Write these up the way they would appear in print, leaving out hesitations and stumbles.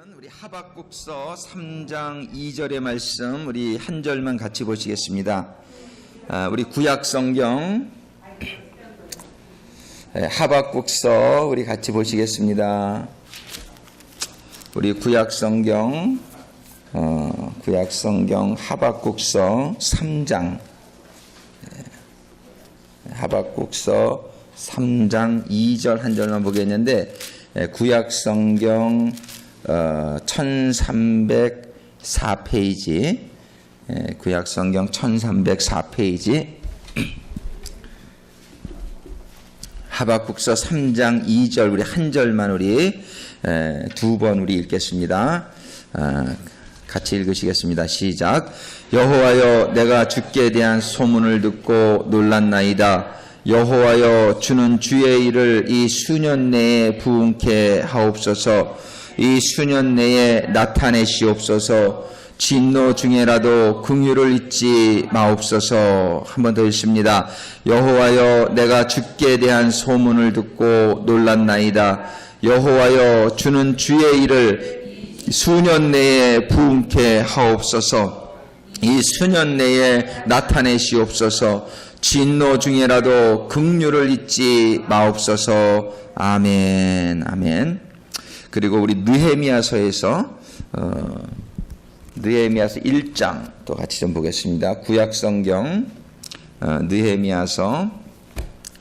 우리 하박국서 3장 2절의 말씀 우리 한 절만 같이 보시겠습니다. 우리 구약성경 하박국서 우리 같이 보시겠습니다. 우리 구약성경 하박국서 3장 하박국서 3장 2절 한 절만 보겠는데 구약성경 1304페이지 구약성경 1304페이지 하박국서 3장 2절 우리 한 절만 우리 두 번 우리 읽겠습니다. 같이 읽으시겠습니다. 시작. 여호와여 내가 주께 대한 소문을 듣고 놀랐나이다. 여호와여 주는 주의 일을 이 수년 내에 부응케 하옵소서. 이 수년 내에 나타내시옵소서. 진노 중에라도 긍휼을 잊지 마옵소서. 한 번 더 읽습니다. 여호와여 내가 주께 대한 소문을 듣고 놀랐나이다. 여호와여 주는 주의 일을 수년 내에 부응케 하옵소서. 이 수년 내에 나타내시옵소서. 진노 중에라도 긍휼을 잊지 마옵소서. 아멘. 아멘. 그리고 우리 느헤미야서에서 느헤미야서 1장 또 같이 좀 보겠습니다. 구약성경 느헤미야서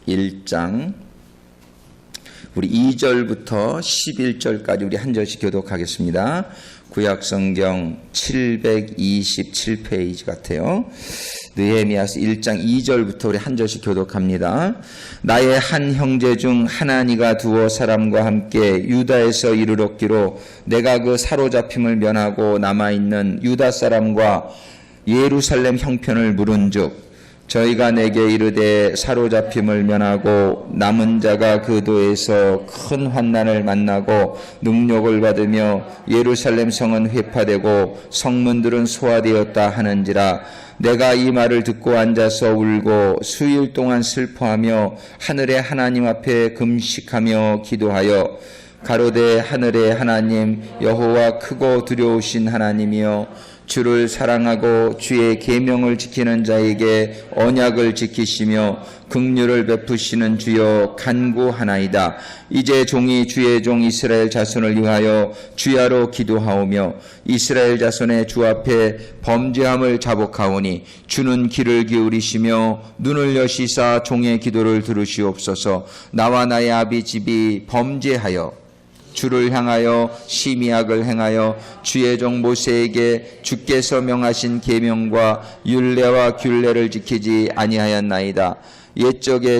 1장 우리 2절부터 11절까지 우리 한 절씩 교독하겠습니다. 구약성경 727페이지 같아요. 느헤미야서 1장 2절부터 우리 한 절씩 교독합니다. 나의 한 형제 중 하나니가 두어 사람과 함께 유다에서 이르렀기로 내가 그 사로잡힘을 면하고 남아있는 유다 사람과 예루살렘 형편을 물은즉 저희가 내게 이르되 사로잡힘을 면하고 남은 자가 그 도에서 큰 환난을 만나고 능욕을 받으며 예루살렘 성은 회파되고 성문들은 소화되었다 하는지라. 내가 이 말을 듣고 앉아서 울고 수일 동안 슬퍼하며 하늘의 하나님 앞에 금식하며 기도하여 가로되 하늘의 하나님 여호와 크고 두려우신 하나님이여 주를 사랑하고 주의 계명을 지키는 자에게 언약을 지키시며 긍휼을 베푸시는 주여 간구하나이다. 이제 종이 주의 종 이스라엘 자손을 위하여 주야로 기도하오며 이스라엘 자손의 주 앞에 범죄함을 자복하오니 주는 귀를 기울이시며 눈을 여시사 종의 기도를 들으시옵소서. 나와 나의 아비 집이 범죄하여 주를 향하여 심의악을 행하여 주의 종 모세에게 주께서 명하신 계명과 율례와 균례를 지키지 아니하였나이다. 옛적에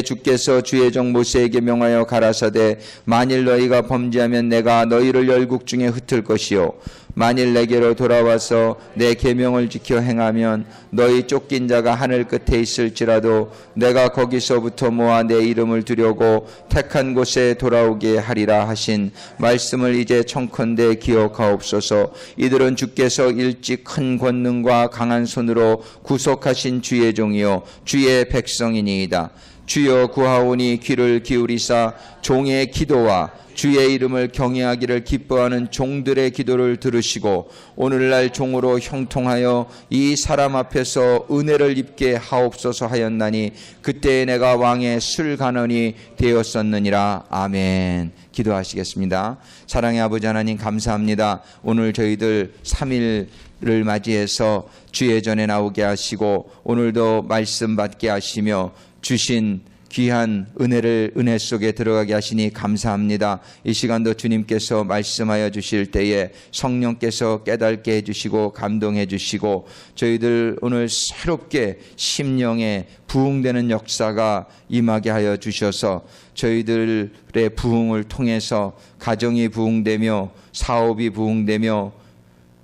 주께서 주의 종 모세에게 명하여 가라사대 만일 너희가 범죄하면 내가 너희를 열국 중에 흩을 것이요 만일 내게로 돌아와서 내 계명을 지켜 행하면 너희 쫓긴 자가 하늘 끝에 있을지라도 내가 거기서부터 모아 내 이름을 두려고 택한 곳에 돌아오게 하리라 하신 말씀을 이제 청컨대 기억하옵소서. 이들은 주께서 일찍 큰 권능과 강한 손으로 구속하신 주의 종이요 주의 백성이니이다. 주여 구하오니 귀를 기울이사 종의 기도와 주의 이름을 경외하기를 기뻐하는 종들의 기도를 들으시고 오늘날 종으로 형통하여 이 사람 앞에서 은혜를 입게 하옵소서 하였나니 그때에 내가 왕의 술간원이 되었었느니라. 아멘. 기도하시겠습니다. 사랑의 아버지 하나님 감사합니다. 오늘 저희들 3일을 맞이해서 주의 전에 나오게 하시고 오늘도 말씀 받게 하시며 주신 귀한 은혜 속에 들어가게 하시니 감사합니다. 이 시간도 주님께서 말씀하여 주실 때에 성령께서 깨닫게 해주시고 감동해 주시고 저희들 오늘 새롭게 심령에 부흥되는 역사가 임하게 하여 주셔서 저희들의 부흥을 통해서 가정이 부흥되며 사업이 부흥되며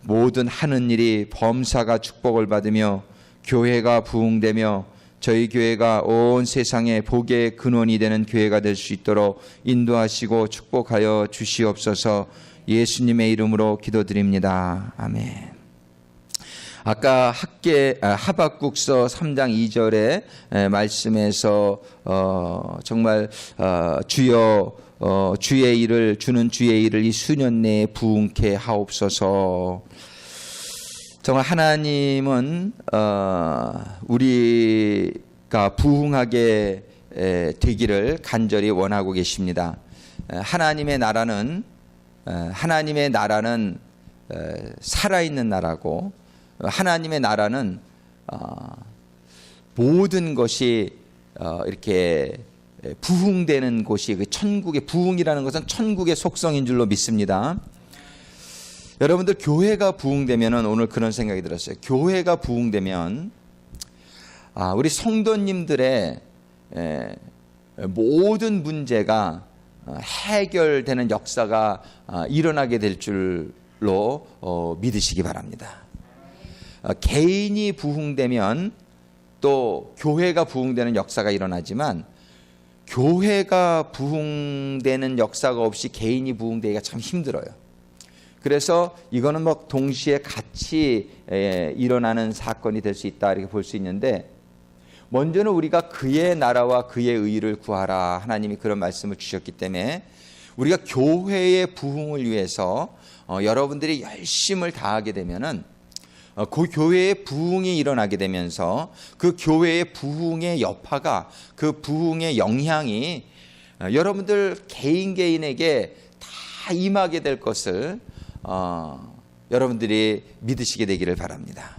모든 하는 일이 범사가 축복을 받으며 교회가 부흥되며 저희 교회가 온 세상에 복의 근원이 되는 교회가 될 수 있도록 인도하시고 축복하여 주시옵소서. 예수님의 이름으로 기도드립니다. 아멘. 아까 하박국서 3장 2절의 말씀에서 정말 주여 주의 일을 이 수년 내에 부응케 하옵소서. 정말 하나님은 우리가 부응하게 되기를 간절히 원하고 계십니다. 하나님의 나라는 살아있는 나라고, 하나님의 나라는 모든 것이 이렇게 부흥되는 곳이, 그 천국의 부흥이라는 것은 천국의 속성인 줄로 믿습니다. 여러분들, 교회가 부흥되면은, 오늘 그런 생각이 들었어요. 교회가 부흥되면 우리 성도님들의 모든 문제가 해결되는 역사가 일어나게 될 줄로 믿으시기 바랍니다. 개인이 부흥되면 또 교회가 부흥되는 역사가 일어나지만, 교회가 부흥되는 역사가 없이 개인이 부흥되기가 참 힘들어요. 그래서 이거는 뭐 동시에 같이 일어나는 사건이 될 수 있다, 이렇게 볼 수 있는데, 먼저는 우리가 그의 나라와 그의 의를 구하라, 하나님이 그런 말씀을 주셨기 때문에 우리가 교회의 부흥을 위해서 여러분들이 열심을 다하게 되면은 그 교회의 부흥이 일어나게 되면서 그 교회의 부흥의 여파가, 그 부흥의 영향이 여러분들 개인에게 다 임하게 될 것을 여러분들이 믿으시게 되기를 바랍니다.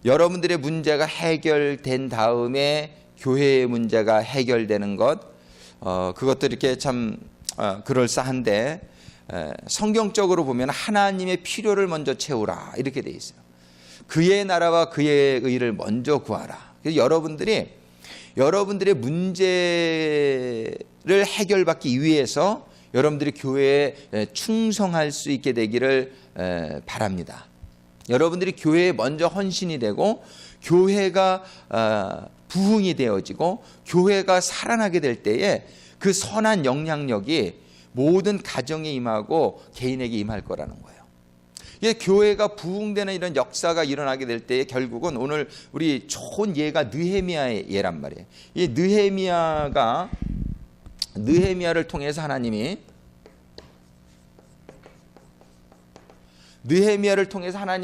여러분들의 문제가 해결된 다음에 교회의 문제가 해결되는 것, 그것도 이렇게 참 그럴싸한데, 성경적으로 보면 하나님의 필요를 먼저 채우라, 이렇게 돼 있어요. 그의 나라와 그의 의를 먼저 구하라. 그래서 여러분들의 문제를 해결받기 위해서 여러분들이 교회에 충성할 수 있게 되기를 바랍니다. 여러분들이 교회에 먼저 헌신이 되고, 교회가 부흥이 되어지고, 교회가 살아나게 될 때에 그 선한 영향력이 모든 가정에 임하고 개인에게 임할 거라는 거예요. 교회가 부흥되는 이런 역사가 일어나게 될 때에 결국은, 오늘 우리 좋은 예가 느헤미야의 예란 말이에요. 이 느헤미야를 통해서 하나님이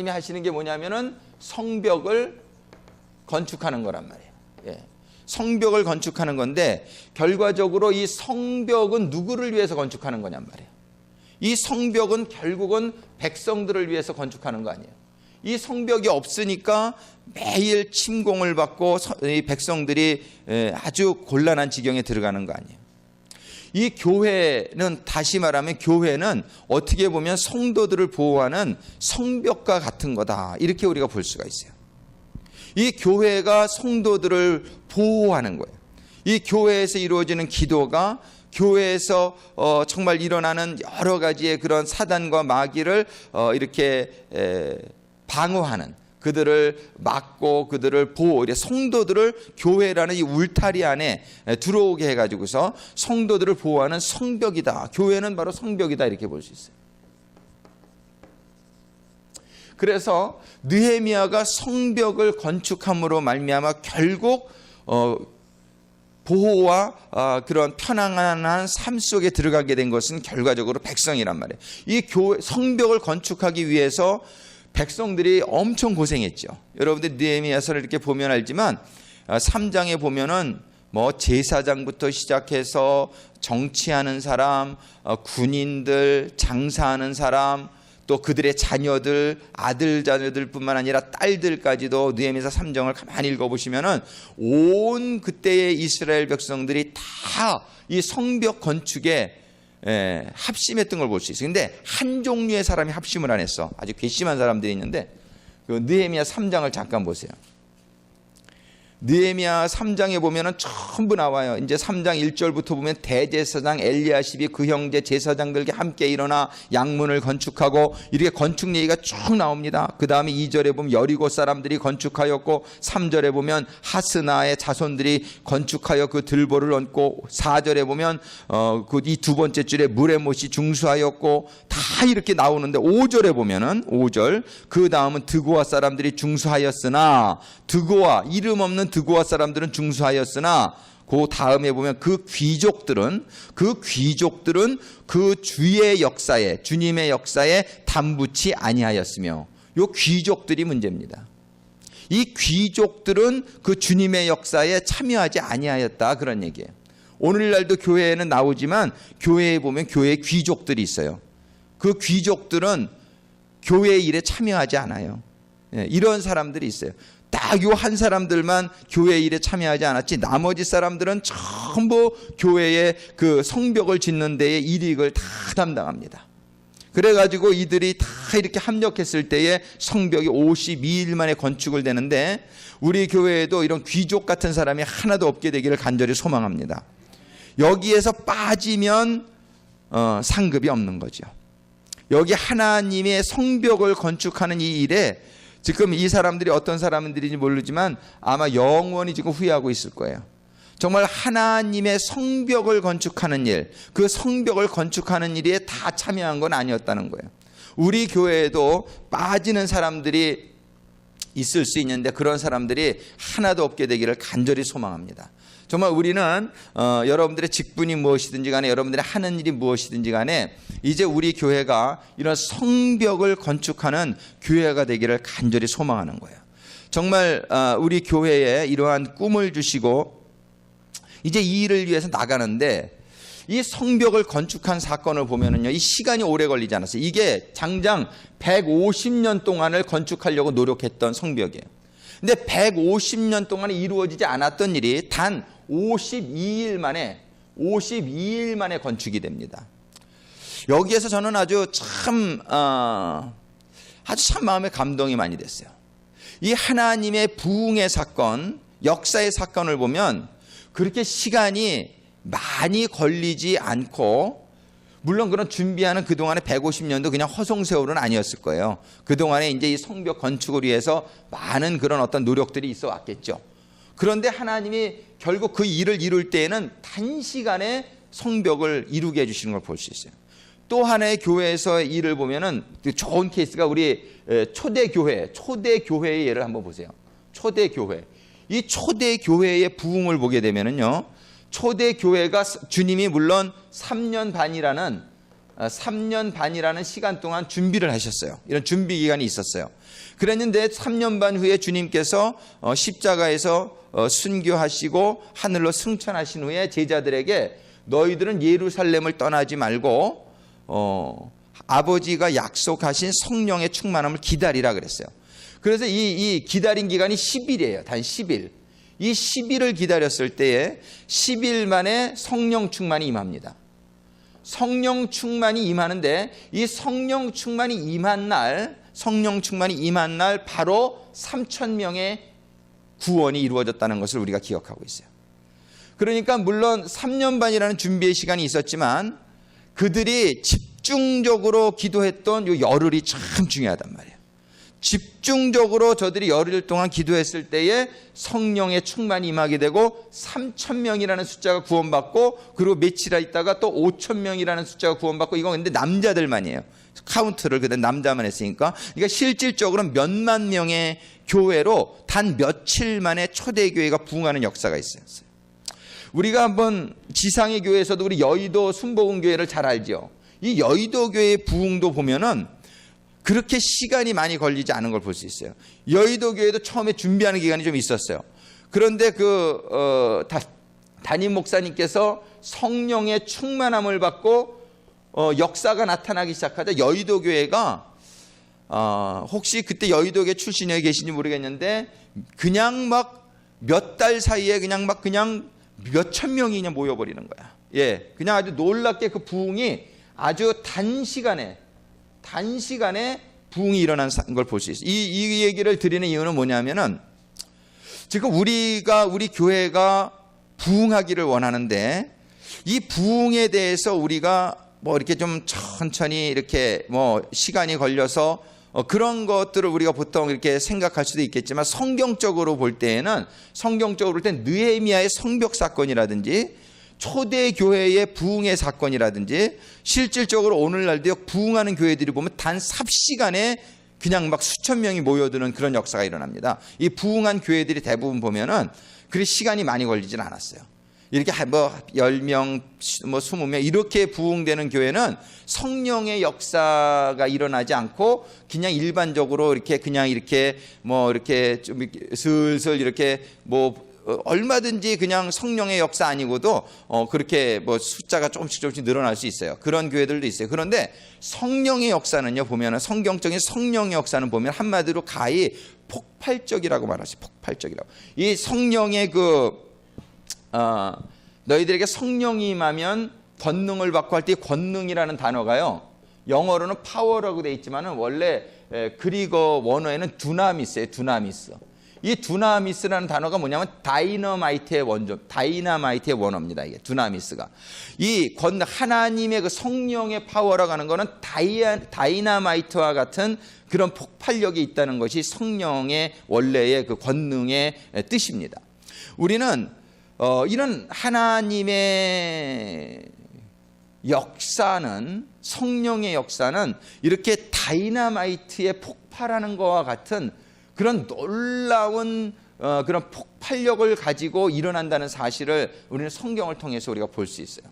하시는 게 뭐냐면은 성벽을 건축하는 거란 말이에요. 성벽을 건축하는 건데, 결과적으로 이 성벽은 누구를 위해서 건축하는 거냔 말이에요. 이 성벽은 결국은 백성들을 위해서 건축하는 거 아니에요. 이 성벽이 없으니까 매일 침공을 받고 이 백성들이 아주 곤란한 지경에 들어가는 거 아니에요. 이 교회는, 다시 말하면 교회는 어떻게 보면 성도들을 보호하는 성벽과 같은 거다, 이렇게 우리가 볼 수가 있어요. 이 교회가 성도들을 보호하는 거예요. 이 교회에서 이루어지는 기도가, 교회에서 정말 일어나는 여러 가지의 그런 사단과 마귀를 이렇게 방어하는, 그들을 막고 그들을 보호, 성도들을 교회라는 이 울타리 안에 들어오게 해가지고서 성도들을 보호하는 성벽이다. 교회는 바로 성벽이다, 이렇게 볼 수 있어요. 그래서 느헤미야가 성벽을 건축함으로 말미암아 결국 보호와 그런 편안한 삶 속에 들어가게 된 것은 결과적으로 백성이란 말이에요. 이 교회 성벽을 건축하기 위해서 백성들이 엄청 고생했죠. 여러분들 느헤미야서를 이렇게 보면 알지만 3장에 보면은 뭐 제사장부터 시작해서 정치하는 사람, 군인들, 장사하는 사람, 또 그들의 자녀들, 아들 자녀들뿐만 아니라 딸들까지도 느헤미야 3장을 가만히 읽어보시면은 온 그때의 이스라엘 백성들이 다 이 성벽 건축에 합심했던 걸 볼 수 있어요. 근데 한 종류의 사람이 합심을 안 했어. 아주 괘씸한 사람들이 있는데, 그 느헤미야 3장을 잠깐 보세요. 느헤미야 3장에 보면은 전부 나와요. 이제 3장 1절부터 보면 대제사장 엘리야십이 그 형제 제사장들과 함께 일어나 양문을 건축하고, 이렇게 건축 얘기가 쭉 나옵니다. 그 다음에 2절에 보면 여리고 사람들이 건축하였고, 3절에 보면 하스나의 자손들이 건축하여 그 들보를 얹고, 4절에 보면 이 두 번째 줄에 무레못이 중수하였고, 다 이렇게 나오는데, 5절에 보면은 5절, 그 다음은 드고아 사람들이 중수하였으나, 드고아, 이름 없는 드고아 사람들은 중수하였으나 그 다음에 보면 그 귀족들은 그 주의 역사에, 주님의 역사에 담붙지 아니하였으며, 요 귀족들이 문제입니다. 이 귀족들은 그 주님의 역사에 참여하지 아니하였다, 그런 얘기예요. 오늘날도 교회에는 나오지만 교회에 보면 교회 귀족들이 있어요. 그 귀족들은 교회 일에 참여하지 않아요. 이런 사람들이 있어요. 딱 요 한 사람들만 교회 일에 참여하지 않았지, 나머지 사람들은 전부 교회의 그 성벽을 짓는 데에 일익을 다 담당합니다. 그래가지고 이들이 다 이렇게 합력했을 때에 성벽이 52일 만에 건축을 되는데, 우리 교회에도 이런 귀족 같은 사람이 하나도 없게 되기를 간절히 소망합니다. 여기에서 빠지면 상급이 없는 거죠. 여기 하나님의 성벽을 건축하는 이 일에 지금 이 사람들이 어떤 사람들인지 모르지만 아마 영원히 지금 후회하고 있을 거예요. 정말 하나님의 성벽을 건축하는 일, 그 성벽을 건축하는 일에 다 참여한 건 아니었다는 거예요. 우리 교회에도 빠지는 사람들이 있을 수 있는데 그런 사람들이 하나도 없게 되기를 간절히 소망합니다. 정말 우리는 여러분들의 직분이 무엇이든지 간에, 여러분들의 하는 일이 무엇이든지 간에 이제 우리 교회가 이런 성벽을 건축하는 교회가 되기를 간절히 소망하는 거예요. 정말 우리 교회에 이러한 꿈을 주시고 이제 이 일을 위해서 나가는데, 이 성벽을 건축한 사건을 보면은요, 이 시간이 오래 걸리지 않았어요. 이게 장장 150년 동안을 건축하려고 노력했던 성벽이에요. 근데 150년 동안에 이루어지지 않았던 일이 단 52일 만에 건축이 됩니다. 여기에서 저는 아주 참 마음에 감동이 많이 됐어요. 이 하나님의 부흥의 사건, 역사의 사건을 보면 그렇게 시간이 많이 걸리지 않고, 물론 그런 준비하는 그동안의 150년도 그냥 허송세월은 아니었을 거예요. 그동안에 이제 이 성벽 건축을 위해서 많은 그런 어떤 노력들이 있어 왔겠죠. 그런데 하나님이 결국 그 일을 이룰 때에는 단시간에 성벽을 이루게 해주시는 걸 볼 수 있어요. 또 하나의 교회에서의 일을 보면은 좋은 케이스가 우리 초대교회의 예를 한번 보세요. 초대교회. 이 초대교회의 부흥을 보게 되면은요, 초대교회가 주님이 물론 3년 반이라는 시간 동안 준비를 하셨어요. 이런 준비 기간이 있었어요. 그랬는데 3년 반 후에 주님께서 십자가에서 순교하시고 하늘로 승천하신 후에 제자들에게 너희들은 예루살렘을 떠나지 말고 아버지가 약속하신 성령의 충만함을 기다리라 그랬어요. 그래서 이 기다린 기간이 10일이에요. 단 10일. 이 10일을 기다렸을 때에 10일 만에 성령 충만이 임합니다. 성령 충만이 임하는데, 이 성령 충만이 임한 날 바로 3,000명의 구원이 이루어졌다는 것을 우리가 기억하고 있어요. 그러니까 물론 3년 반이라는 준비의 시간이 있었지만 그들이 집중적으로 기도했던 이 열흘이 참 중요하단 말이에요. 집중적으로 저들이 열흘 동안 기도했을 때에 성령의 충만이 임하게 되고 3,000명이라는 숫자가 구원받고, 그리고 며칠 있다가 또 5,000명이라는 숫자가 구원받고, 이건 근데 남자들만이에요. 카운트를 그때 남자만 했으니까. 그러니까 실질적으로 몇만 명의 교회로 단 며칠 만에 초대교회가 부흥하는 역사가 있었어요. 우리가 한번 지상의 교회에서도 우리 여의도 순복음교회를 잘 알죠. 이 여의도 교회의 부흥도 보면은 그렇게 시간이 많이 걸리지 않은 걸 볼 수 있어요. 여의도 교회도 처음에 준비하는 기간이 좀 있었어요. 그런데 담임 목사님께서 성령의 충만함을 받고 역사가 나타나기 시작하자 여의도 교회가 혹시 그때 여의도 교회 출신이 계신지 모르겠는데, 그냥 막 몇 달 사이에 그냥 몇천 명이 그냥 모여버리는 거야. 예, 그냥 아주 놀랍게 그 부흥이 아주 단시간에 부흥이 일어난 걸 볼 수 있어요. 이 얘기를 드리는 이유는 뭐냐면은, 지금 우리 교회가 부흥하기를 원하는데, 이 부흥에 대해서 우리가 뭐 이렇게 좀 천천히 이렇게 뭐 시간이 걸려서 그런 것들을 우리가 보통 이렇게 생각할 수도 있겠지만, 성경적으로 볼 때는 느헤미야의 성벽 사건이라든지 초대교회의 부흥의 사건이라든지, 실질적으로 오늘날도 부흥하는 교회들이 보면 단 삽시간에 그냥 막 수천 명이 모여드는 그런 역사가 일어납니다. 이 부흥한 교회들이 대부분 보면은 그리 시간이 많이 걸리진 않았어요. 이렇게 뭐 10명, 뭐 20명 이렇게 부흥되는 교회는 성령의 역사가 일어나지 않고 그냥 일반적으로 이렇게 그냥 이렇게 뭐 이렇게 좀 슬슬 이렇게 뭐 얼마든지 그냥 성령의 역사 아니고도 그렇게 뭐 숫자가 조금씩 늘어날 수 있어요. 그런 교회들도 있어요. 그런데 성령의 역사는요, 보면은 성경적인 성령의 역사는 보면 한마디로 가히 폭발적이라고 말하지. 폭발적이라고. 이 성령의 너희들에게 성령이 임하면 권능을 받고 할 때 권능이라는 단어가요, 영어로는 파워라고 되어 있지만은 원래 그리고 원어에는 두나미스예요. 두나미스. 이 두나미스라는 단어가 뭐냐면 다이너마이트의 원조, 다이너마이트의 원어입니다. 이게 두나미스가. 이 하나님의 그 성령의 파워라고 하는 거는 다이너마이트와 같은 그런 폭발력이 있다는 것이 성령의 원래의 그 권능의 뜻입니다. 우리는 이런 하나님의 역사는, 성령의 역사는 이렇게 다이너마이트의 폭발하는 것과 같은 그런 놀라운 그런 폭발력을 가지고 일어난다는 사실을 우리는 성경을 통해서 우리가 볼 수 있어요.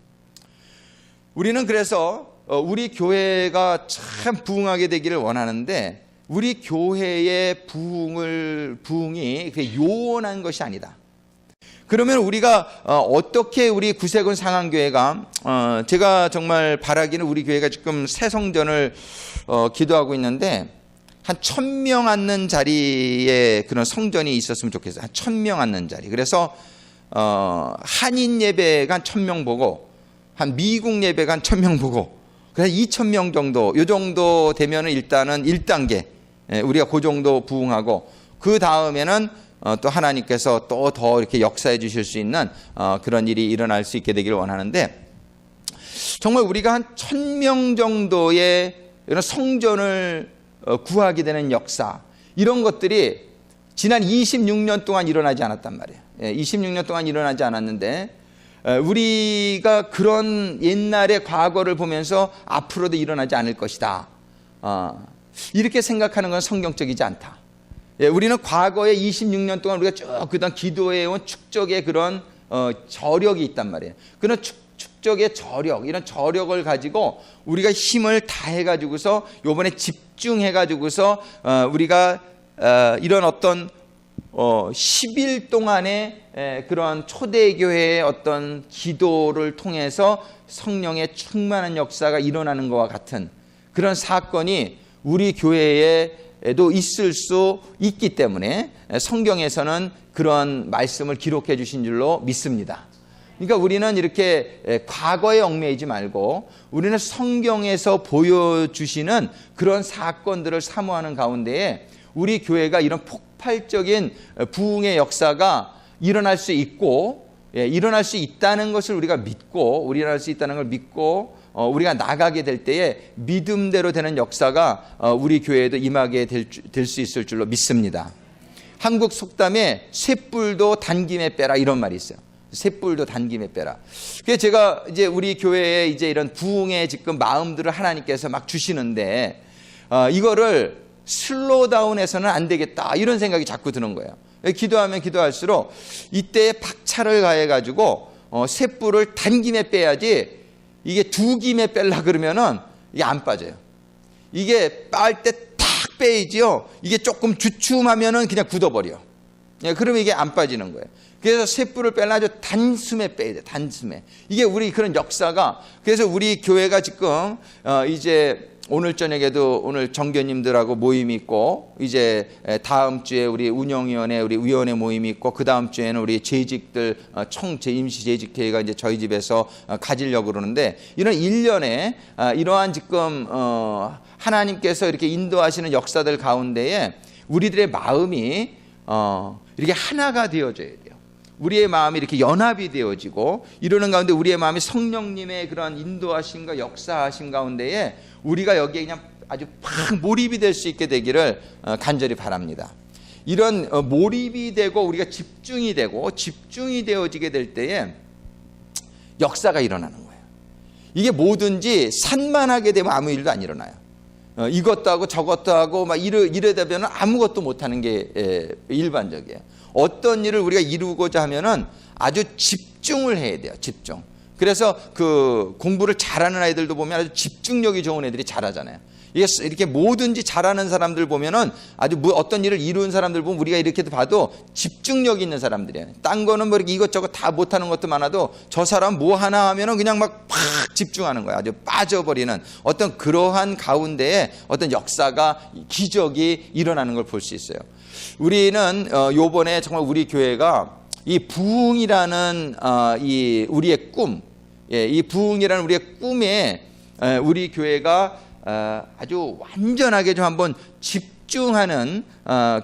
우리는 그래서 우리 교회가 참 부흥하게 되기를 원하는데, 우리 교회의 부흥이 요원한 것이 아니다. 그러면 우리가 어떻게 우리 구세군 상한교회가 제가 정말 바라기는 우리 교회가 지금 새 성전을 기도하고 있는데 한 1000명 앉는 자리에 그런 성전이 있었으면 좋겠어요. 한 1000명 앉는 자리. 그래서 한인 예배가 한 1000명 보고, 한 미국 예배가 한 1000명 보고, 그래서 2000명 정도, 요 정도 되면은 일단은 1단계 우리가 그 정도 부흥하고, 그 다음에는 또 하나님께서 또 더 이렇게 역사해 주실 수 있는 그런 일이 일어날 수 있게 되기를 원하는데, 정말 우리가 한 1000명 정도의 이런 성전을 구하게 되는 역사, 이런 것들이 지난 26년 동안 일어나지 않았단 말이에요. 26년 동안 일어나지 않았는데, 우리가 그런 옛날의 과거를 보면서 앞으로도 일어나지 않을 것이다, 이렇게 생각하는 건 성경적이지 않다. 우리는 과거에 26년 동안 우리가 쭉 그동안 기도해온 축적의 그런 저력이 있단 말이에요. 그런 축적의 저력, 이런 저력을 가지고 우리가 힘을 다해가지고서 요번에 집중해가지고서 우리가 이런 어떤 10일 동안의 그런 초대교회의 어떤 기도를 통해서 성령의 충만한 역사가 일어나는 것과 같은 그런 사건이 우리 교회에도 있을 수 있기 때문에 성경에서는 그런 말씀을 기록해 주신 줄로 믿습니다. 그러니까 우리는 이렇게 과거에 얽매이지 말고 우리는 성경에서 보여주시는 그런 사건들을 사모하는 가운데에 우리 교회가 이런 폭발적인 부흥의 역사가 일어날 수 있고, 일어날 수 있다는 것을 우리가 믿고, 일어날 수 있다는 걸 믿고 우리가 나가게 될 때에 믿음대로 되는 역사가 우리 교회에도 임하게 될 수 있을 줄로 믿습니다. 한국 속담에 쇳불도 단김에 빼라, 이런 말이 있어요. 쇳불도 단김에 빼라. 그래서 제가 이제 우리 교회에 이제 이런 부흥의 지금 마음들을 하나님께서 막 주시는데, 이거를 슬로우다운해서는 안 되겠다, 이런 생각이 자꾸 드는 거예요. 기도하면 기도할수록 이때에 박차를 가해가지고 쇳불을 단김에 빼야지, 이게 두 김에 빼려 그러면은 이게 안 빠져요. 이게 빨 때 탁 빼야지요. 이게 조금 주춤하면은 그냥 굳어버려. 그러면 이게 안 빠지는 거예요. 그래서 쇳불을 빼려 아주 단숨에 빼야 돼. 단숨에. 이게 우리 그런 역사가, 그래서 우리 교회가 지금 이제 오늘 저녁에도 오늘 정교님들하고 모임이 있고, 이제 다음 주에 우리 운영위원회, 우리 위원회 모임이 있고, 그 다음 주에는 우리 재직들 임시 재직회의가 이제 저희 집에서 가지려고 그러는데, 이런 1년에 이러한 지금 하나님께서 이렇게 인도하시는 역사들 가운데에 우리들의 마음이 이렇게 하나가 되어져야 돼요. 우리의 마음이 이렇게 연합이 되어지고, 이러는 가운데 우리의 마음이 성령님의 그런 인도하심과 역사하심 가운데에 우리가 여기에 그냥 아주 팍 몰입이 될 수 있게 되기를 간절히 바랍니다. 이런 몰입이 되고 우리가 집중이 되어지게 될 때에 역사가 일어나는 거예요. 이게 뭐든지 산만하게 되면 아무 일도 안 일어나요. 이것도 하고 저것도 하고 막 이러다 보면 아무것도 못하는 게 일반적이에요. 어떤 일을 우리가 이루고자 하면은 아주 집중을 해야 돼요. 집중. 그래서 그 공부를 잘하는 아이들도 보면 아주 집중력이 좋은 애들이 잘하잖아요. 이게 이렇게 뭐든지 잘하는 사람들 보면은 아주 어떤 일을 이룬 사람들 보면 우리가 이렇게 봐도 집중력 있는 사람들이에요. 딴 거는 뭐 이렇게 이것저것 다 못하는 것도 많아도 저 사람 뭐 하나 하면은 그냥 막 팍 집중하는 거야. 아주 빠져버리는 어떤 그러한 가운데에 어떤 역사가 기적이 일어나는 걸 볼 수 있어요. 우리는 요번에 정말 우리 교회가 이 부흥이라는 이 우리의 꿈, 이 부흥이라는 우리의 꿈에 우리 교회가 아주 완전하게 좀 한번 집중하는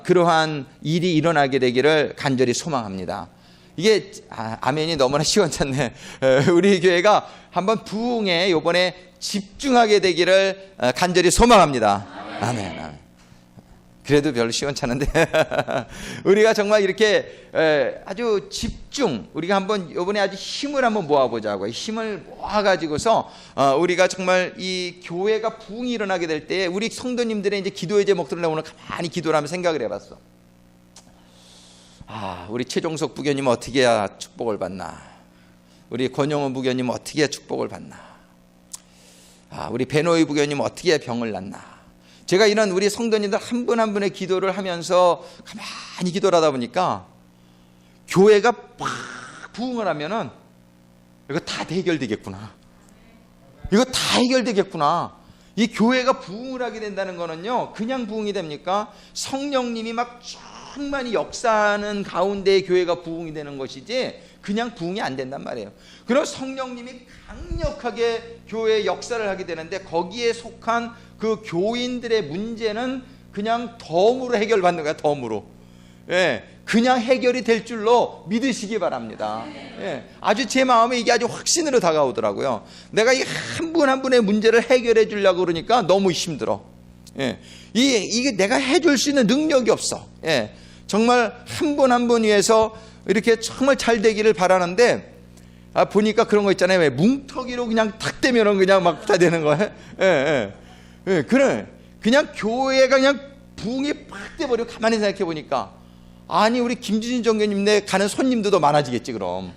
그러한 일이 일어나게 되기를 간절히 소망합니다. 이게 아멘이 너무나 시원찮네. 우리 교회가 한번 부흥에 이번에 집중하게 되기를 간절히 소망합니다. 아멘. 아멘. 그래도 별로 시원찮은데 우리가 정말 이렇게 아주 집중, 우리가 한번 이번에 아주 힘을 한번 모아보자고요. 힘을 모아가지고서 우리가 정말 이 교회가 부흥이 일어나게 될 때 우리 성도님들의 이제 기도의 제목들을 오늘 가만히 기도를 하면 생각을 해봤어. 우리 최종석 부교님 어떻게 해야 축복을 받나? 우리 권영원 부교님 어떻게 해야 축복을 받나? 우리 배노희 부교님 어떻게 해야 병을 낫나? 제가 이런 우리 성도님들 한 분 한 분의 기도를 하면서 가만히 기도를 하다 보니까 교회가 막 부흥을 하면은 이거 다 해결되겠구나. 이거 다 해결되겠구나. 이 교회가 부흥을 하게 된다는 거는요, 그냥 부흥이 됩니까? 성령님이 막 충만히 역사하는 가운데 교회가 부흥이 되는 것이지 그냥 부흥이 안 된단 말이에요. 그럼 성령님이 강력하게 교회의 역사를 하게 되는데 거기에 속한 그 교인들의 문제는 그냥 덤으로 해결받는 거야. 덤으로. 그냥 해결이 될 줄로 믿으시기 바랍니다. 아주 제 마음에 이게 아주 확신으로 다가오더라고요. 내가 이 한 분 한 분의 문제를 해결해 주려고 그러니까 너무 힘들어. 이게 내가 해줄 수 있는 능력이 없어. 정말 한 분 한 분 위해서 이렇게 정말 잘 되기를 바라는데 보니까 그런 거 있잖아요. 왜 뭉텅이로 그냥 탁 되면은 그냥 막 다 되는 거예요. 그래. 그냥 교회가 그냥 부흥이 팍 돼버려. 가만히 생각해 보니까 아니 우리 김진진 정교님네 가는 손님도 더 많아지겠지. 그럼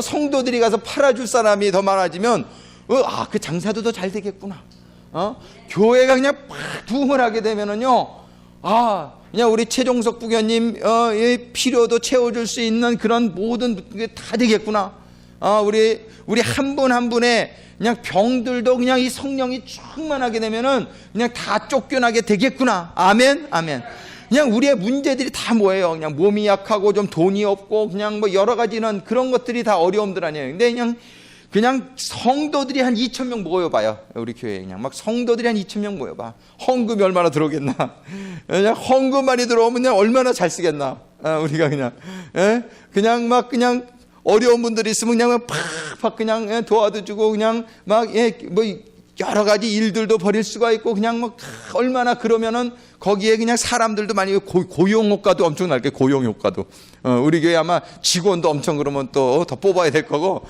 성도들이 가서 팔아줄 사람이 더 많아지면 그 장사도 더 잘 되겠구나. 교회가 그냥 팍 부흥을 하게 되면은요, 그냥 우리 최종석 부교님 필요도 채워줄 수 있는 그런 모든 게 다 되겠구나. 우리 한 분 한 분의 그냥 병들도 그냥 이 성령이 충만하게 되면은 그냥 다 쫓겨나게 되겠구나. 아멘, 아멘. 그냥 우리의 문제들이 다 뭐예요? 그냥 몸이 약하고 좀 돈이 없고 그냥 뭐 여러 가지는 그런 것들이 다 어려움들 아니에요. 근데 그냥 성도들이 한 2,000명 모여봐요. 우리 교회에 그냥 막 성도들이 한 2,000명 모여봐. 헌금이 얼마나 들어오겠나? 그냥 헌금 많이 들어오면 그냥 얼마나 잘 쓰겠나? 우리가 그냥 막 그냥 어려운 분들이 있으면 그냥 팍팍 그냥 도와도 주고 그냥 막 뭐 여러 가지 일들도 벌일 수가 있고 그냥 뭐 얼마나 그러면은 거기에 그냥 사람들도 많이 고용 효과도 엄청 날게. 고용 효과도 우리 교회 아마 직원도 엄청 그러면 또 더 뽑아야 될 거고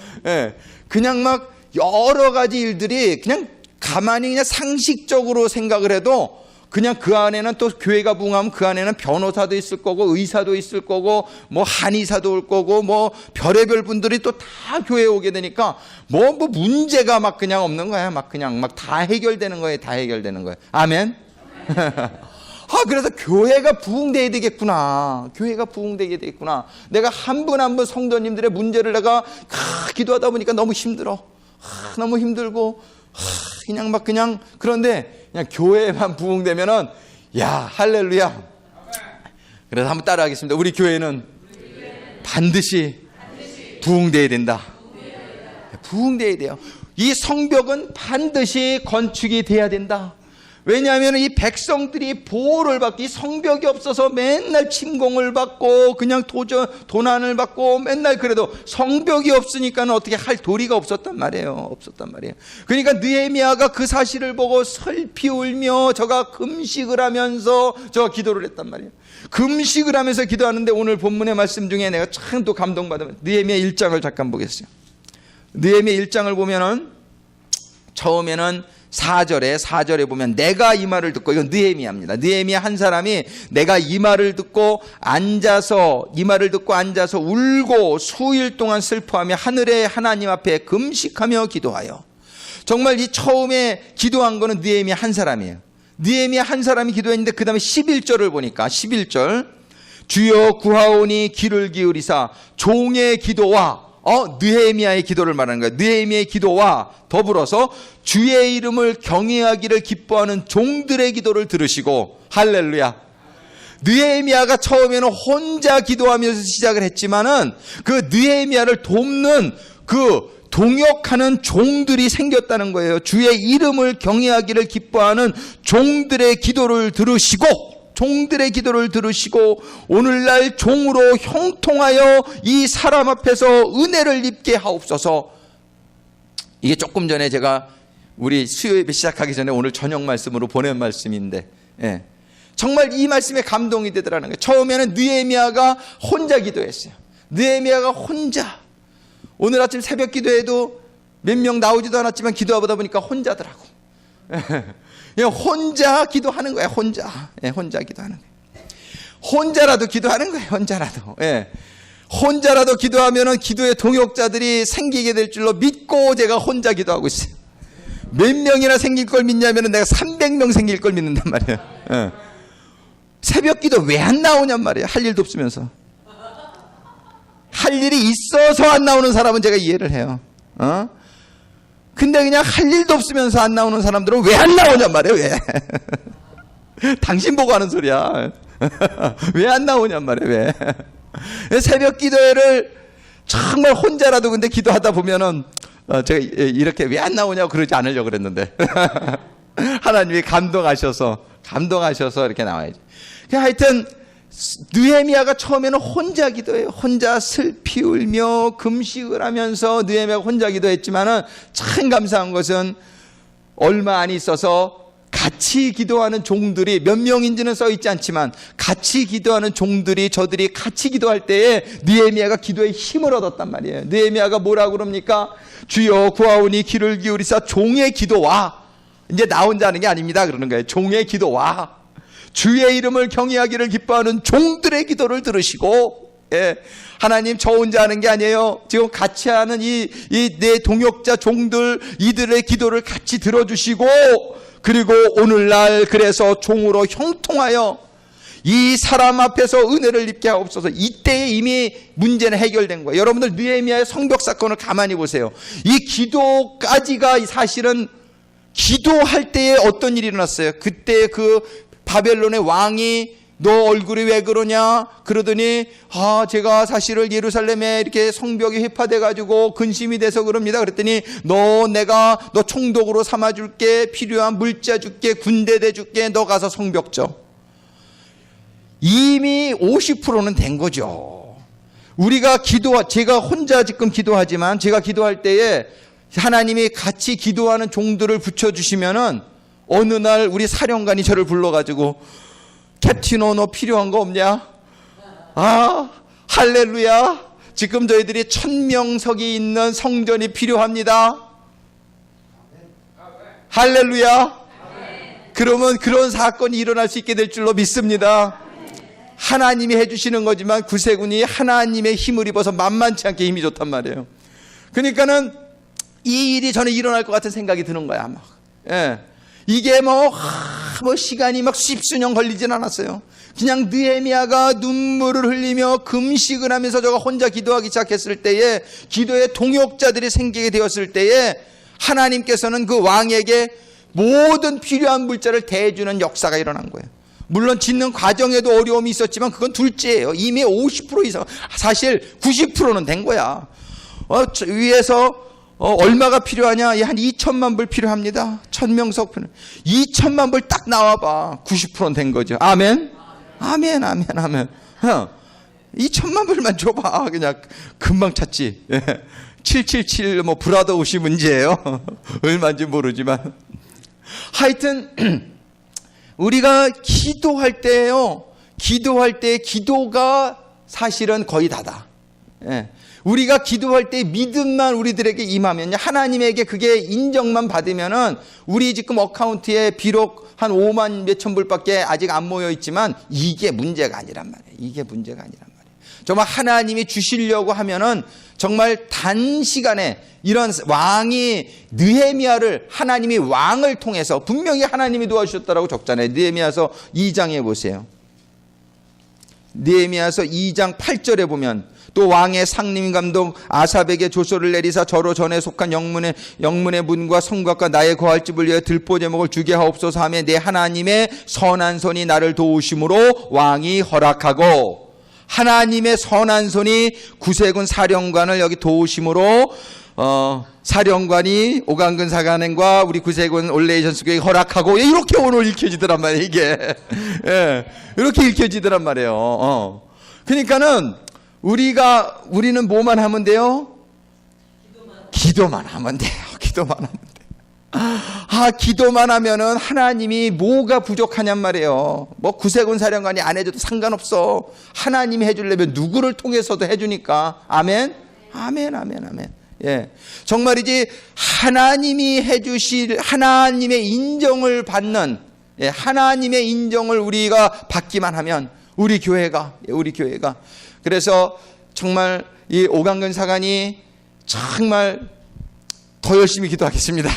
그냥 막 여러 가지 일들이 그냥 가만히 그냥 상식적으로 생각을 해도 그냥 그 안에는 또 교회가 부흥하면 그 안에는 변호사도 있을 거고 의사도 있을 거고 뭐 한의사도 올 거고 뭐 별의별 분들이 또 다 교회에 오게 되니까 뭐 문제가 막 그냥 없는 거야. 막 그냥 막 다 해결되는 거예요. 다 해결되는 거예요. 아멘. 그래서 교회가 부흥되어야 되겠구나. 교회가 부흥되게 되겠구나. 내가 한 분 한 분 성도님들의 문제를 내가 기도하다 보니까 너무 힘들어. 너무 힘들고 그냥 그런데 그냥 교회만 부흥되면은 할렐루야. 그래서 한번 따라하겠습니다. 우리 교회는 반드시 부흥되어야 된다. 부흥되어야 돼요. 이 성벽은 반드시 건축이 돼야 된다. 왜냐하면 이 백성들이 보호를 받고 이 성벽이 없어서 맨날 침공을 받고 그냥 도난을 받고 맨날 그래도 성벽이 없으니까는 어떻게 할 도리가 없었단 말이에요. 그러니까 느헤미야가 그 사실을 보고 슬피 울며 저가 금식을 하면서 저가 기도를 했단 말이에요. 금식을 하면서 기도하는데 오늘 본문의 말씀 중에 내가 참 또 감동받으면 느헤미야 1장을 잠깐 보겠어요. 느헤미야 1장을 보면은 처음에는 4절에 보면 내가 이 말을 듣고, 이건 느헤미야입니다. 느헤미야 한 사람이 내가 이 말을 듣고 앉아서 울고 수일 동안 슬퍼하며 하늘의 하나님 앞에 금식하며 기도하여. 정말 이 처음에 기도한 거는 느헤미야 한 사람이에요. 느헤미야 한 사람이 기도했는데 그 다음에 11절을 보니까 11절 주여 구하오니 귀를 기울이사 종의 기도와 느헤미야의 기도를 말하는 거예요. 느헤미야의 기도와 더불어서 주의 이름을 경외하기를 기뻐하는 종들의 기도를 들으시고. 할렐루야. 느헤미야가 처음에는 혼자 기도하면서 시작을 했지만은 그 느헤미야를 돕는 그 동역하는 종들이 생겼다는 거예요. 주의 이름을 경외하기를 기뻐하는 종들의 기도를 들으시고 오늘날 종으로 형통하여 이 사람 앞에서 은혜를 입게 하옵소서. 이게 조금 전에 제가 우리 수요예배 시작하기 전에 오늘 저녁 말씀으로 보낸 말씀인데, 정말 이 말씀에 감동이 되더라는 거예요. 처음에는 느헤미야가 혼자 기도했어요. 느헤미야가 혼자. 오늘 아침 새벽 기도에도 몇 명 나오지도 않았지만 기도하다 보니까 혼자더라고. 그냥 혼자 기도하는 거야. 혼자 기도하는 거야. 혼자라도 기도하는 거예요. 혼자라도 기도하면은 기도의 동역자들이 생기게 될 줄로 믿고 제가 혼자 기도하고 있어요. 몇 명이나 생길 걸 믿냐면은 내가 300명 생길 걸 믿는단 말이에요. 새벽 기도 왜 안 나오냔 말이에요. 할 일도 없으면서. 할 일이 있어서 안 나오는 사람은 제가 이해를 해요. 근데 그냥 할 일도 없으면서 안 나오는 사람들은 왜 안 나오냔 말이에요. 왜? 당신 보고 하는 소리야. 왜 안 나오냔 말이에요. 왜? 새벽 기도회를 정말 혼자라도 근데 기도하다 보면은 제가 이렇게 왜 안 나오냐고 그러지 않으려고 그랬는데 하나님이 감동하셔서 이렇게 나와야지. 하여튼 느헤미야가 처음에는 혼자 기도해요. 혼자 슬피 울며 금식을 하면서 느헤미야가 혼자 기도했지만은 참 감사한 것은 얼마 안 있어서 같이 기도하는 종들이 몇 명인지는 써 있지 않지만 같이 기도하는 종들이 저들이 같이 기도할 때에 느헤미야가 기도에 힘을 얻었단 말이에요. 느헤미야가 뭐라고 그럽니까? 주여 구하오니 귀를 기울이사 종의 기도와, 이제 나 혼자 하는 게 아닙니다 그러는 거예요. 종의 기도와 주의 이름을 경외하기를 기뻐하는 종들의 기도를 들으시고, 하나님 저 혼자 하는 게 아니에요. 지금 같이 하는 이 내 동역자 종들, 이들의 기도를 같이 들어주시고, 그리고 오늘날 그래서 종으로 형통하여 이 사람 앞에서 은혜를 입게 하옵소서. 이때에 이미 문제는 해결된 거예요. 여러분들 느헤미야의 성벽 사건을 가만히 보세요. 이 기도까지가 사실은 기도할 때에 어떤 일이 일어났어요. 그때 그 바벨론의 왕이 너 얼굴이 왜 그러냐 그러더니 제가 사실은 예루살렘에 이렇게 성벽이 회파돼 가지고 근심이 돼서 그럽니다. 그랬더니 내가 너 총독으로 삼아줄게, 필요한 물자 줄게, 군대 대줄게, 너 가서 성벽 져. 이미 50%는 된 거죠. 우리가 제가 혼자 지금 기도하지만 제가 기도할 때에 하나님이 같이 기도하는 종들을 붙여주시면은 어느 날 우리 사령관이 저를 불러가지고 캡틴어 너 필요한 거 없냐? 할렐루야. 지금 저희들이 1000명석이 있는 성전이 필요합니다. 할렐루야. 그러면 그런 사건이 일어날 수 있게 될 줄로 믿습니다. 하나님이 해주시는 거지만 구세군이 하나님의 힘을 입어서 만만치 않게 힘이 좋단 말이에요. 그러니까는 이 일이 저는 일어날 것 같은 생각이 드는 거야. 이게 시간이 십수년 걸리진 않았어요. 그냥 느헤미야가 눈물을 흘리며 금식을 하면서 저가 혼자 기도하기 시작했을 때에, 기도의 동역자들이 생기게 되었을 때에 하나님께서는 그 왕에게 모든 필요한 물자를 대해주는 역사가 일어난 거예요. 물론 짓는 과정에도 어려움이 있었지만 그건 둘째예요. 이미 50% 이상, 사실 90%는 된 거야. 위에서 얼마가 필요하냐? 한 2천만 불 필요합니다. 1000명석 필요. 2천만 불 딱 나와봐. 90%는 된 거죠. 아멘? 아멘, 아멘, 아멘. 2천만 불만 줘봐. 그냥 금방 찾지. 777 브라더 옷이 문제예요. 얼마인지 모르지만. 하여튼 우리가 기도할 때요. 기도가 사실은 거의 다다. 우리가 기도할 때 믿음만 우리들에게 임하면, 하나님에게 그게 인정만 받으면은, 우리 지금 어카운트에 비록 한 5만 몇천 불밖에 아직 안 모여 있지만 이게 문제가 아니란 말이에요. 이게 문제가 아니란 말이에요. 정말 하나님이 주시려고 하면은 정말 단시간에 이런 왕이 느헤미야를, 하나님이 왕을 통해서 분명히 하나님이 도와주셨다라고 적잖아요. 느헤미야서 2장에 보세요. 느헤미야서 2장 8절에 보면, 또 왕의 상림 감독 아삽에게 조서를 내리사 저로 전에 속한 영문의 문과 성곽과 나의 거할 집을 위해 들보 제목을 주게 하옵소서 하며 내 하나님의 선한 손이 나를 도우심으로 왕이 허락하고, 하나님의 선한 손이 구세군 사령관을 여기 도우심으로 사령관이 오강근 사관과 우리 구세군 올레이션스 교회 허락하고, 이렇게 오늘 읽혀지더란 말이에요. 이게 이렇게 읽혀지더란 말이에요. 그러니까는 우리는 뭐만 하면 돼요? 기도만 하면 돼요. 기도만 하면 돼요. 기도만 하면은 하나님이 뭐가 부족하냔 말이에요. 뭐 구세군 사령관이 안 해줘도 상관없어. 하나님이 해주려면 누구를 통해서도 해주니까. 아멘. 아멘. 아멘. 아멘. 예, 정말이지 하나님이 해주실, 하나님의 인정을 받는, 하나님의 인정을 우리가 받기만 하면 우리 교회가 그래서 정말 이 오강근 사관이 정말 더 열심히 기도하겠습니다.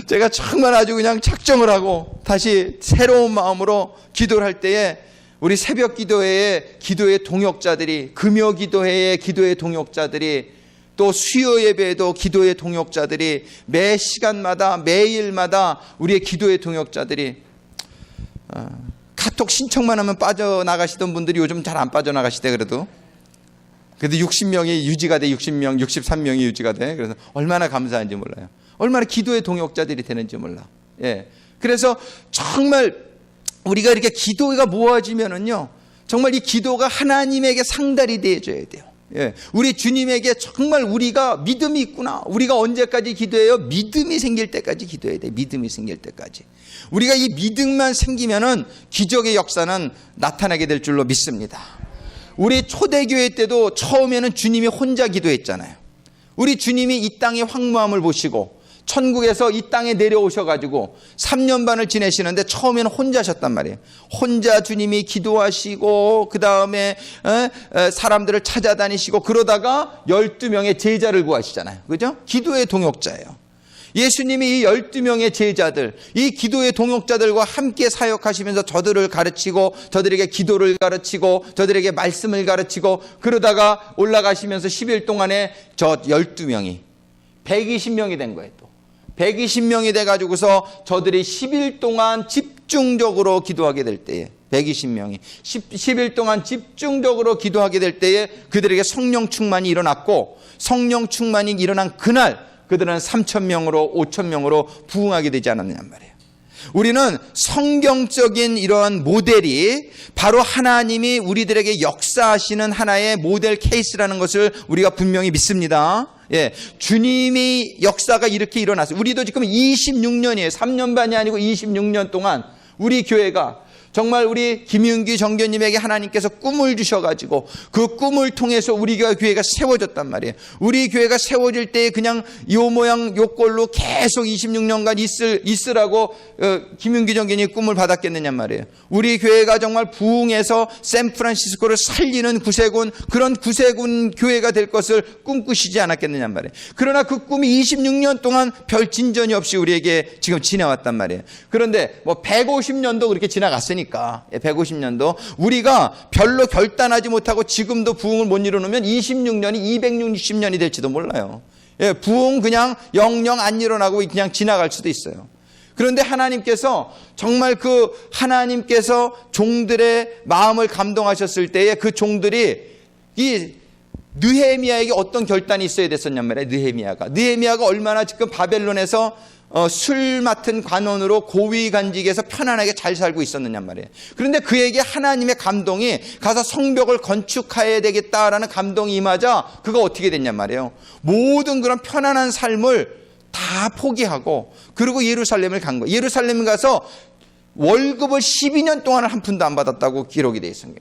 제가 정말 아주 그냥 작정을 하고 다시 새로운 마음으로 기도를 할 때에 우리 새벽 기도회의 기도의 동역자들이, 금요 기도회의 기도의 동역자들이, 또 수요 예배에도 기도의 동역자들이, 매 시간마다 매일마다 우리의 기도의 동역자들이, 카톡 신청만 하면 빠져나가시던 분들이 요즘 잘 안 빠져나가시대. 그래도 60명이 유지가 돼. 60명, 63명이 유지가 돼. 그래서 얼마나 감사한지 몰라요. 얼마나 기도의 동역자들이 되는지 몰라. 예. 그래서 정말 우리가 이렇게 기도가 모아지면은요, 정말 이 기도가 하나님에게 상달이 되어줘야 돼요. 예. 우리 주님에게 정말 우리가 믿음이 있구나. 우리가 언제까지 기도해요? 믿음이 생길 때까지 기도해야 돼. 믿음이 생길 때까지. 우리가 이 믿음만 생기면은 기적의 역사는 나타나게 될 줄로 믿습니다. 우리 초대교회 때도 처음에는 주님이 혼자 기도했잖아요. 우리 주님이 이 땅의 황무함을 보시고 천국에서 이 땅에 내려오셔가지고 3년 반을 지내시는데 처음에는 혼자 하셨단 말이에요. 혼자 주님이 기도하시고 그 다음에 사람들을 찾아다니시고 그러다가 12명의 제자를 구하시잖아요. 그죠? 기도의 동역자예요. 예수님이 이 12명의 제자들, 이 기도의 동역자들과 함께 사역하시면서 저들을 가르치고, 저들에게 기도를 가르치고, 저들에게 말씀을 가르치고, 그러다가 올라가시면서 10일 동안에 저 12명이 120명이 된 거예요. 또 120명이 돼가지고서 저들이 10일 동안 집중적으로 기도하게 될 때에, 120명이 10일 동안 집중적으로 기도하게 될 때에 그들에게 성령 충만이 일어났고, 성령 충만이 일어난 그날 그들은 3,000명으로 5,000명으로 부흥하게 되지 않았느냐 말이에요. 우리는 성경적인 이러한 모델이 바로 하나님이 우리들에게 역사하시는 하나의 모델 케이스라는 것을 우리가 분명히 믿습니다. 예, 주님이 역사가 이렇게 일어났어요. 우리도 지금 26년이에요. 3년 반이 아니고 26년 동안 우리 교회가 정말 우리 김윤기 정교님에게 하나님께서 꿈을 주셔가지고 그 꿈을 통해서 우리 교회가 세워졌단 말이에요. 우리 교회가 세워질 때 그냥 요 모양 요 꼴로 계속 26년간 있으라고 김윤기 정교님이 꿈을 받았겠느냐 말이에요. 우리 교회가 정말 부흥해서 샌프란시스코를 살리는 구세군, 그런 구세군 교회가 될 것을 꿈꾸시지 않았겠느냐 말이에요. 그러나 그 꿈이 26년 동안 별 진전이 없이 우리에게 지금 지나왔단 말이에요. 그런데 뭐 150년도 그렇게 지나갔으니까 150년도 우리가 별로 결단하지 못하고 지금도 부흥을 못 이루면 26년이 260년이 될지도 몰라요. 예, 부흥 그냥 영영 안 일어나고 그냥 지나갈 수도 있어요. 그런데 하나님께서 정말 그 하나님께서 종들의 마음을 감동하셨을 때에 그 종들이 이 느헤미야에게 어떤 결단이 있어야 됐었냔 말이에요. 느헤미야가 얼마나 지금 바벨론에서 술 맡은 관원으로 고위 간직에서 편안하게 잘 살고 있었느냐 말이에요. 그런데 그에게 하나님의 감동이 가서 성벽을 건축해야 되겠다라는 감동이 임하자 그가 어떻게 됐냐 말이에요. 모든 그런 편안한 삶을 다 포기하고 그리고 예루살렘을 간 거예요. 예루살렘에 가서 월급을 12년 동안 한 푼도 안 받았다고 기록이 되어 있어요.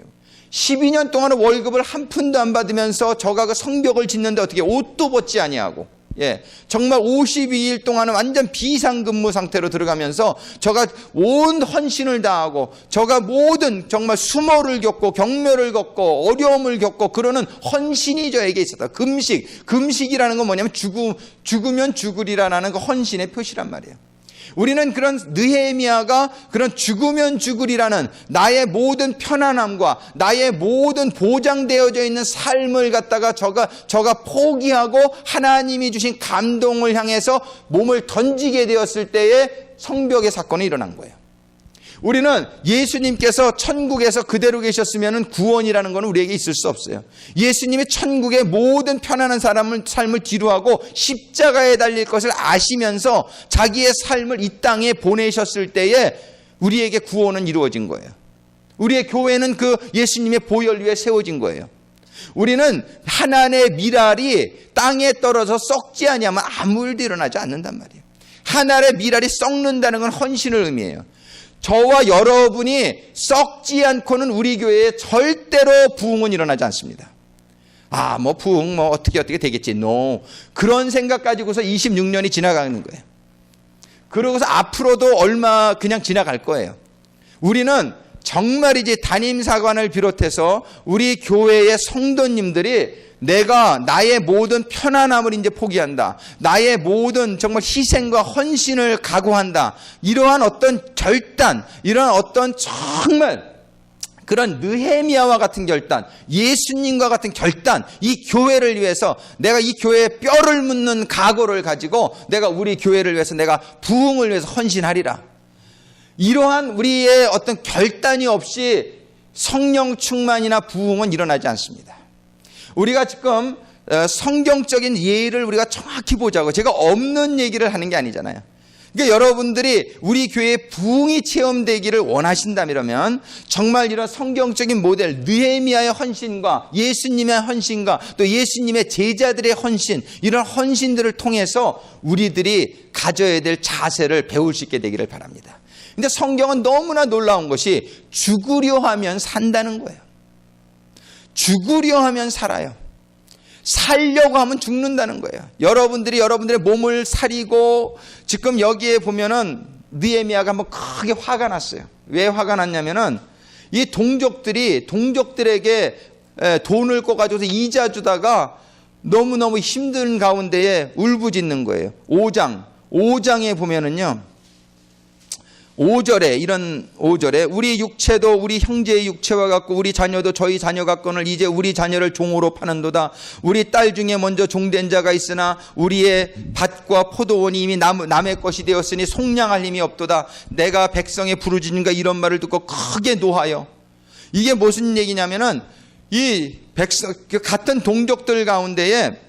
12년 동안 월급을 한 푼도 안 받으면서 저가 그 성벽을 짓는데 어떻게 옷도 벗지 아니하고, 정말 52일 동안은 완전 비상근무 상태로 들어가면서 저가 온 헌신을 다하고 저가 모든 정말 수모를 겪고 경멸을 겪고 어려움을 겪고 그러는 헌신이 저에게 있었다. 금식이라는 건 뭐냐면 죽으면 죽으리라는 그 헌신의 표시란 말이에요. 우리는 그런 느헤미야가 그런 죽으면 죽으리라는 나의 모든 편안함과 나의 모든 보장되어져 있는 삶을 갖다가 저가 포기하고 하나님이 주신 감동을 향해서 몸을 던지게 되었을 때에 성벽의 사건이 일어난 거예요. 우리는 예수님께서 천국에서 그대로 계셨으면 구원이라는 건 우리에게 있을 수 없어요. 예수님이 천국의 모든 편안한 삶을 뒤로하고 십자가에 달릴 것을 아시면서 자기의 삶을 이 땅에 보내셨을 때에 우리에게 구원은 이루어진 거예요. 우리의 교회는 그 예수님의 보혈 위에 세워진 거예요. 우리는 하나님의 미랄이 땅에 떨어져 썩지 아니하면 아무 일도 일어나지 않는단 말이에요. 하나님의 미랄이 썩는다는 건 헌신을 의미해요. 저와 여러분이 썩지 않고는 우리 교회에 절대로 부흥은 일어나지 않습니다. 부흥 어떻게 되겠지. No. 그런 생각 가지고서 26년이 지나가는 거예요. 그러고서 앞으로도 얼마 그냥 지나갈 거예요. 우리는 정말이지 담임사관을 비롯해서 우리 교회의 성도님들이 내가 나의 모든 편안함을 이제 포기한다. 나의 모든 정말 희생과 헌신을 각오한다. 이러한 어떤 결단, 이러한 어떤 정말 그런 느헤미야와 같은 결단, 예수님과 같은 결단, 이 교회를 위해서 내가 이 교회에 뼈를 묻는 각오를 가지고 내가 우리 교회를 위해서 내가 부흥을 위해서 헌신하리라. 이러한 우리의 어떤 결단이 없이 성령 충만이나 부흥은 일어나지 않습니다. 우리가 지금 성경적인 예의를 우리가 정확히 보자고, 제가 없는 얘기를 하는 게 아니잖아요. 그러니까 여러분들이 우리 교회에 부흥이 체험되기를 원하신다면 정말 이런 성경적인 모델, 느헤미야의 헌신과 예수님의 헌신과 또 예수님의 제자들의 헌신, 이런 헌신들을 통해서 우리들이 가져야 될 자세를 배울 수 있게 되기를 바랍니다. 근데 성경은 너무나 놀라운 것이 죽으려 하면 산다는 거예요. 죽으려 하면 살아요. 살려고 하면 죽는다는 거예요. 여러분들이 여러분들의 몸을 사리고, 지금 여기에 보면은 느헤미야가 한번 크게 화가 났어요. 왜 화가 났냐면은 이 동족들에게 돈을 꿔가지고서 이자 주다가 너무너무 힘든 가운데에 울부짖는 거예요. 5장에 보면은요, 5절에 우리 육체도 우리 형제의 육체와 같고 우리 자녀도 저희 자녀 같거늘 이제 우리 자녀를 종으로 파는도다. 우리 딸 중에 먼저 종된 자가 있으나 우리의 밭과 포도원이 이미 남의 것이 되었으니 속량할 힘이 없도다. 내가 백성의 부르짖는가 이런 말을 듣고 크게 노하여. 이게 무슨 얘기냐면은 이 백성 같은 동족들 가운데에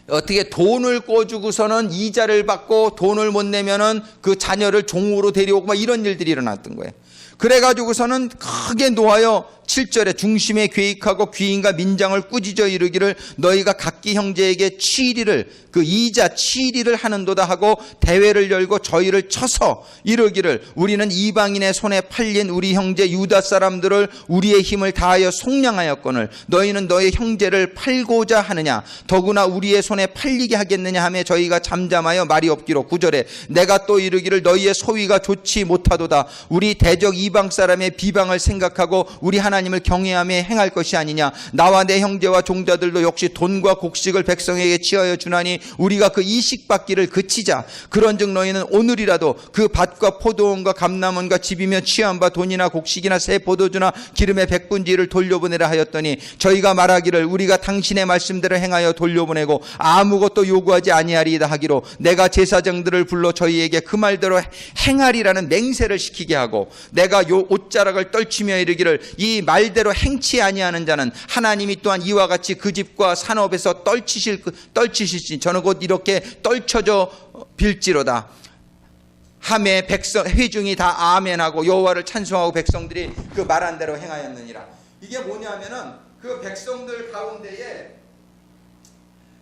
어떻게 돈을 꿔주고서는 이자를 받고 돈을 못 내면은 그 자녀를 종으로 데려오고 막 이런 일들이 일어났던 거예요. 그래가지고서는 크게 노하여 7절에 중심에 계획하고 귀인과 민장을 꾸짖어 이르기를 너희가 각기 형제에게 치리를 그 이자 치리를 하는도다 하고 대회를 열고 저희를 쳐서 이르기를 우리는 이방인의 손에 팔린 우리 형제 유다 사람들을 우리의 힘을 다하여 속량하였거늘 너희는 너희 형제를 팔고자 하느냐 더구나 우리의 손에 팔리게 하겠느냐 하며 저희가 잠잠하여 말이 없기로 9절에 내가 또 이르기를 너희의 소위가 좋지 못하도다. 우리 대적 이방 사람의 비방을 생각하고 우리 하나님을 경외하며 행할 것이 아니냐. 나와 내 형제와 종자들도 역시 돈과 곡식을 백성에게 취하여 주나니 우리가 그 이식 받기를 그치자. 그런즉 너희는 오늘이라도 그 밭과 포도원과 감람원과 집이며 취한 바 돈이나 곡식이나 새 포도주나 기름의 백분지를 돌려보내라 하였더니 저희가 말하기를 우리가 당신의 말씀대로 행하여 돌려보내고 아무것도 요구하지 아니하리이다 하기로 내가 제사장들을 불러 저희에게 그 말대로 행하리라는 맹세를 시키게 하고 내가 요 옷자락을 떨치며 이르기를 이 말대로 행치 아니하는 자는 하나님이 또한 이와 같이 그 집과 산업에서 떨치실지 저는 곧 이렇게 떨쳐져 빌지로다 하매 백성 회중이 다 아멘하고 여호와를 찬송하고 백성들이 그 말한 대로 행하였느니라. 이게 뭐냐면은 그 백성들 가운데에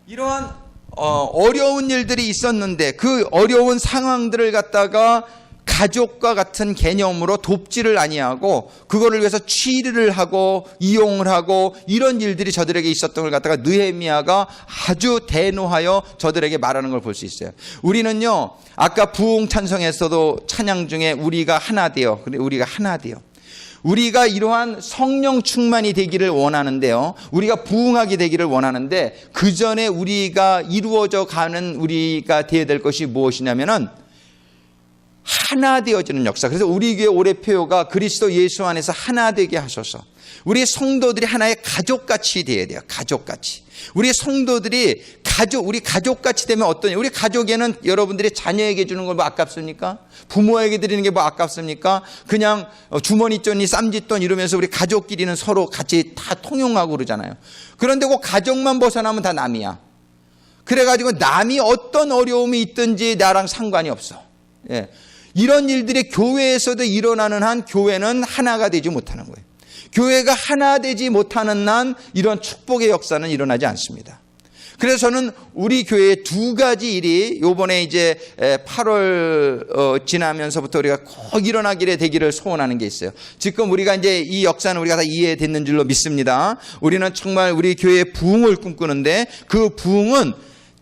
이러한 어려운 일들이 있었는데 그 어려운 상황들을 갖다가 가족과 같은 개념으로 돕지를 아니하고 그거를 위해서 취리를 하고 이용을 하고 이런 일들이 저들에게 있었던 걸 갖다가 느헤미야가 아주 대노하여 저들에게 말하는 걸 볼 수 있어요. 우리는요, 아까 부흥 찬송에서도 찬양 중에 우리가 하나 되어, 우리가 하나 되어, 우리가 이러한 성령 충만이 되기를 원하는데요, 우리가 부흥하게 되기를 원하는데 그 전에 우리가 이루어져 가는 우리가 되어야 될 것이 무엇이냐면은 하나 되어지는 역사. 그래서 우리 교회 올해 표어가 그리스도 예수 안에서 하나 되게 하소서. 우리 성도들이 하나의 가족같이 되어야 돼요. 가족같이. 우리 성도들이 우리 가족같이 되면 어떠냐? 우리 가족에는 여러분들이 자녀에게 주는 걸 뭐 아깝습니까? 부모에게 드리는 게 뭐 아깝습니까? 그냥 주머니돈이 쌈짓돈 이러면서 우리 가족끼리는 서로 같이 다 통용하고 그러잖아요. 그런데 그 가족만 벗어나면 다 남이야. 그래가지고 남이 어떤 어려움이 있든지 나랑 상관이 없어. 예. 이런 일들이 교회에서도 일어나는 한 교회는 하나가 되지 못하는 거예요. 교회가 하나 되지 못하는 한 이런 축복의 역사는 일어나지 않습니다. 그래서 저는 우리 교회의 두 가지 일이 요번에 이제 8월 지나면서부터 우리가 꼭 일어나기를 되기를 소원하는 게 있어요. 지금 우리가 이제 이 역사는 우리가 다 이해됐는 줄로 믿습니다. 우리는 정말 우리 교회의 부흥을 꿈꾸는데 그 부흥은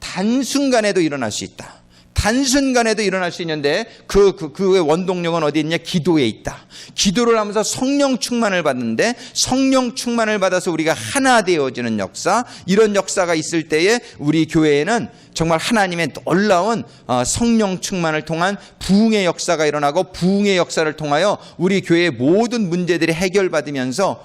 단순간에도 일어날 수 있다. 단순간에도 일어날 수 있는데 그의 원동력은 어디 있냐? 기도에 있다. 기도를 하면서 성령 충만을 받는데 성령 충만을 받아서 우리가 하나 되어지는 역사, 이런 역사가 있을 때에 우리 교회에는 정말 하나님의 놀라운 성령 충만을 통한 부흥의 역사가 일어나고 부흥의 역사를 통하여 우리 교회의 모든 문제들이 해결받으면서,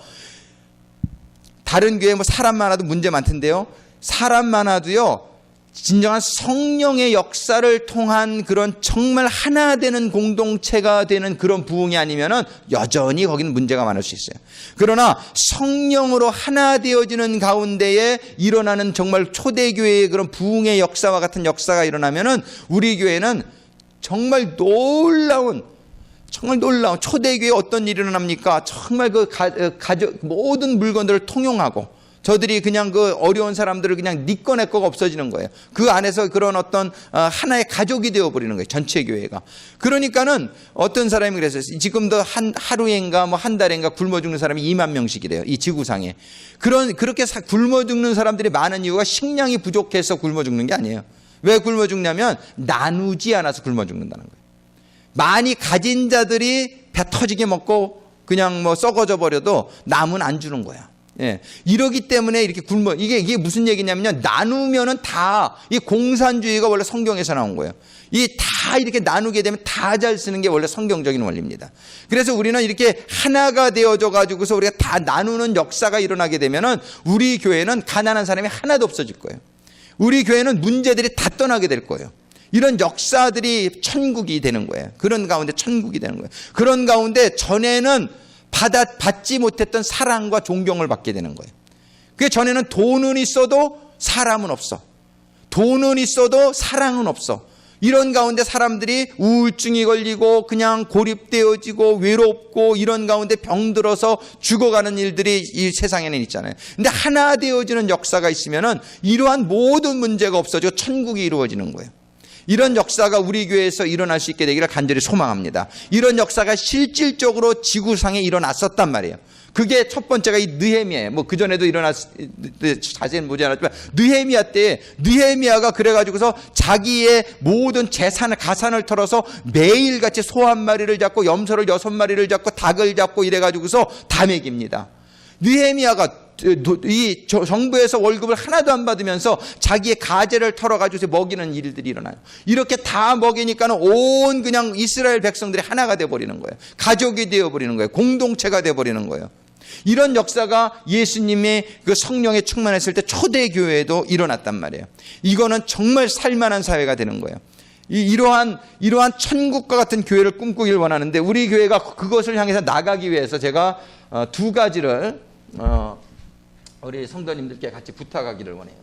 다른 교회 뭐 사람 많아도 문제 많던데요, 사람 많아도요 진정한 성령의 역사를 통한 그런 정말 하나 되는 공동체가 되는 그런 부흥이 아니면은 여전히 거기는 문제가 많을 수 있어요. 그러나 성령으로 하나 되어지는 가운데에 일어나는 정말 초대교회의 그런 부흥의 역사와 같은 역사가 일어나면은 우리 교회는 정말 놀라운 초대교회에 어떤 일이 일어납니까? 정말 그 가족 모든 물건들을 통용하고 저들이 그냥 그 어려운 사람들을 그냥 네 거 내 거가 없어지는 거예요. 그 안에서 그런 어떤 하나의 가족이 되어버리는 거예요. 전체 교회가. 그러니까는 어떤 사람이 그랬어요. 지금도 하루인가 뭐 한 달인가 굶어 죽는 사람이 2만 명씩이래요. 이 지구상에. 그렇게 굶어 죽는 사람들이 많은 이유가 식량이 부족해서 굶어 죽는 게 아니에요. 왜 굶어 죽냐면 나누지 않아서 굶어 죽는다는 거예요. 많이 가진 자들이 배 터지게 먹고 그냥 뭐 썩어져 버려도 남은 안 주는 거야. 예. 이러기 때문에 이렇게 이게 무슨 얘기냐면요, 나누면은 다, 이 공산주의가 원래 성경에서 나온 거예요. 이 다 이렇게 나누게 되면 다 잘 쓰는 게 원래 성경적인 원리입니다. 그래서 우리는 이렇게 하나가 되어져 가지고서 우리가 다 나누는 역사가 일어나게 되면은 우리 교회는 가난한 사람이 하나도 없어질 거예요. 우리 교회는 문제들이 다 떠나게 될 거예요. 이런 역사들이 천국이 되는 거예요. 그런 가운데 천국이 되는 거예요. 그런 가운데 전에는 받지 못했던 사랑과 존경을 받게 되는 거예요. 그 전에는 돈은 있어도 사람은 없어. 돈은 있어도 사랑은 없어. 이런 가운데 사람들이 우울증이 걸리고 그냥 고립되어지고 외롭고 이런 가운데 병들어서 죽어가는 일들이 이 세상에는 있잖아요. 근데 하나 되어지는 역사가 있으면은 이러한 모든 문제가 없어지고 천국이 이루어지는 거예요. 이런 역사가 우리 교회에서 일어날 수 있게 되기를 간절히 소망합니다. 이런 역사가 실질적으로 지구상에 일어났었단 말이에요. 그게 첫 번째가 이 느헤미야예요. 뭐 그전에도 자세히는 보지 않았지만 느헤미야 때 느헤미야가 그래가지고서 자기의 모든 가산을 털어서 매일같이 소 한 마리를 잡고 염소를 6마리를 잡고 닭을 잡고 이래가지고서 다 먹입니다. 느헤미야가 이 정부에서 월급을 하나도 안 받으면서 자기의 가재를 털어가지고 먹이는 일들이 일어나요. 이렇게 다 먹이니까는 온 그냥 이스라엘 백성들이 하나가 되어버리는 거예요. 가족이 되어버리는 거예요. 공동체가 되어버리는 거예요. 이런 역사가 예수님의 그 성령에 충만했을 때 초대교회에도 일어났단 말이에요. 이거는 정말 살만한 사회가 되는 거예요. 이러한 천국과 같은 교회를 꿈꾸길 원하는데 우리 교회가 그것을 향해서 나가기 위해서 제가 두 가지를 우리 성도님들께 같이 부탁하기를 원해요.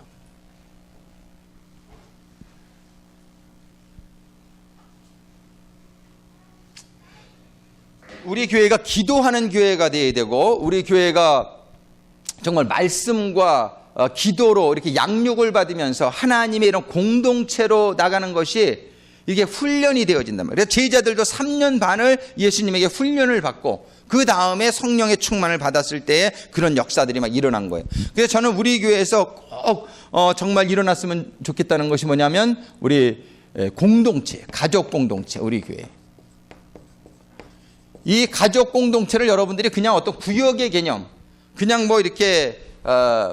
우리 교회가 기도하는 교회가 되어야 되고 우리 교회가 정말 말씀과 기도로 이렇게 양육을 받으면서 하나님의 이런 공동체로 나가는 것이 이게 훈련이 되어진단 말이에요. 그래서 제자들도 3년 반을 예수님에게 훈련을 받고 그 다음에 성령의 충만을 받았을 때에 그런 역사들이 막 일어난 거예요. 그래서 저는 우리 교회에서 꼭 정말 일어났으면 좋겠다는 것이 뭐냐면 우리 공동체, 가족 공동체, 우리 교회. 이 가족 공동체를 여러분들이 그냥 어떤 구역의 개념, 그냥 뭐 이렇게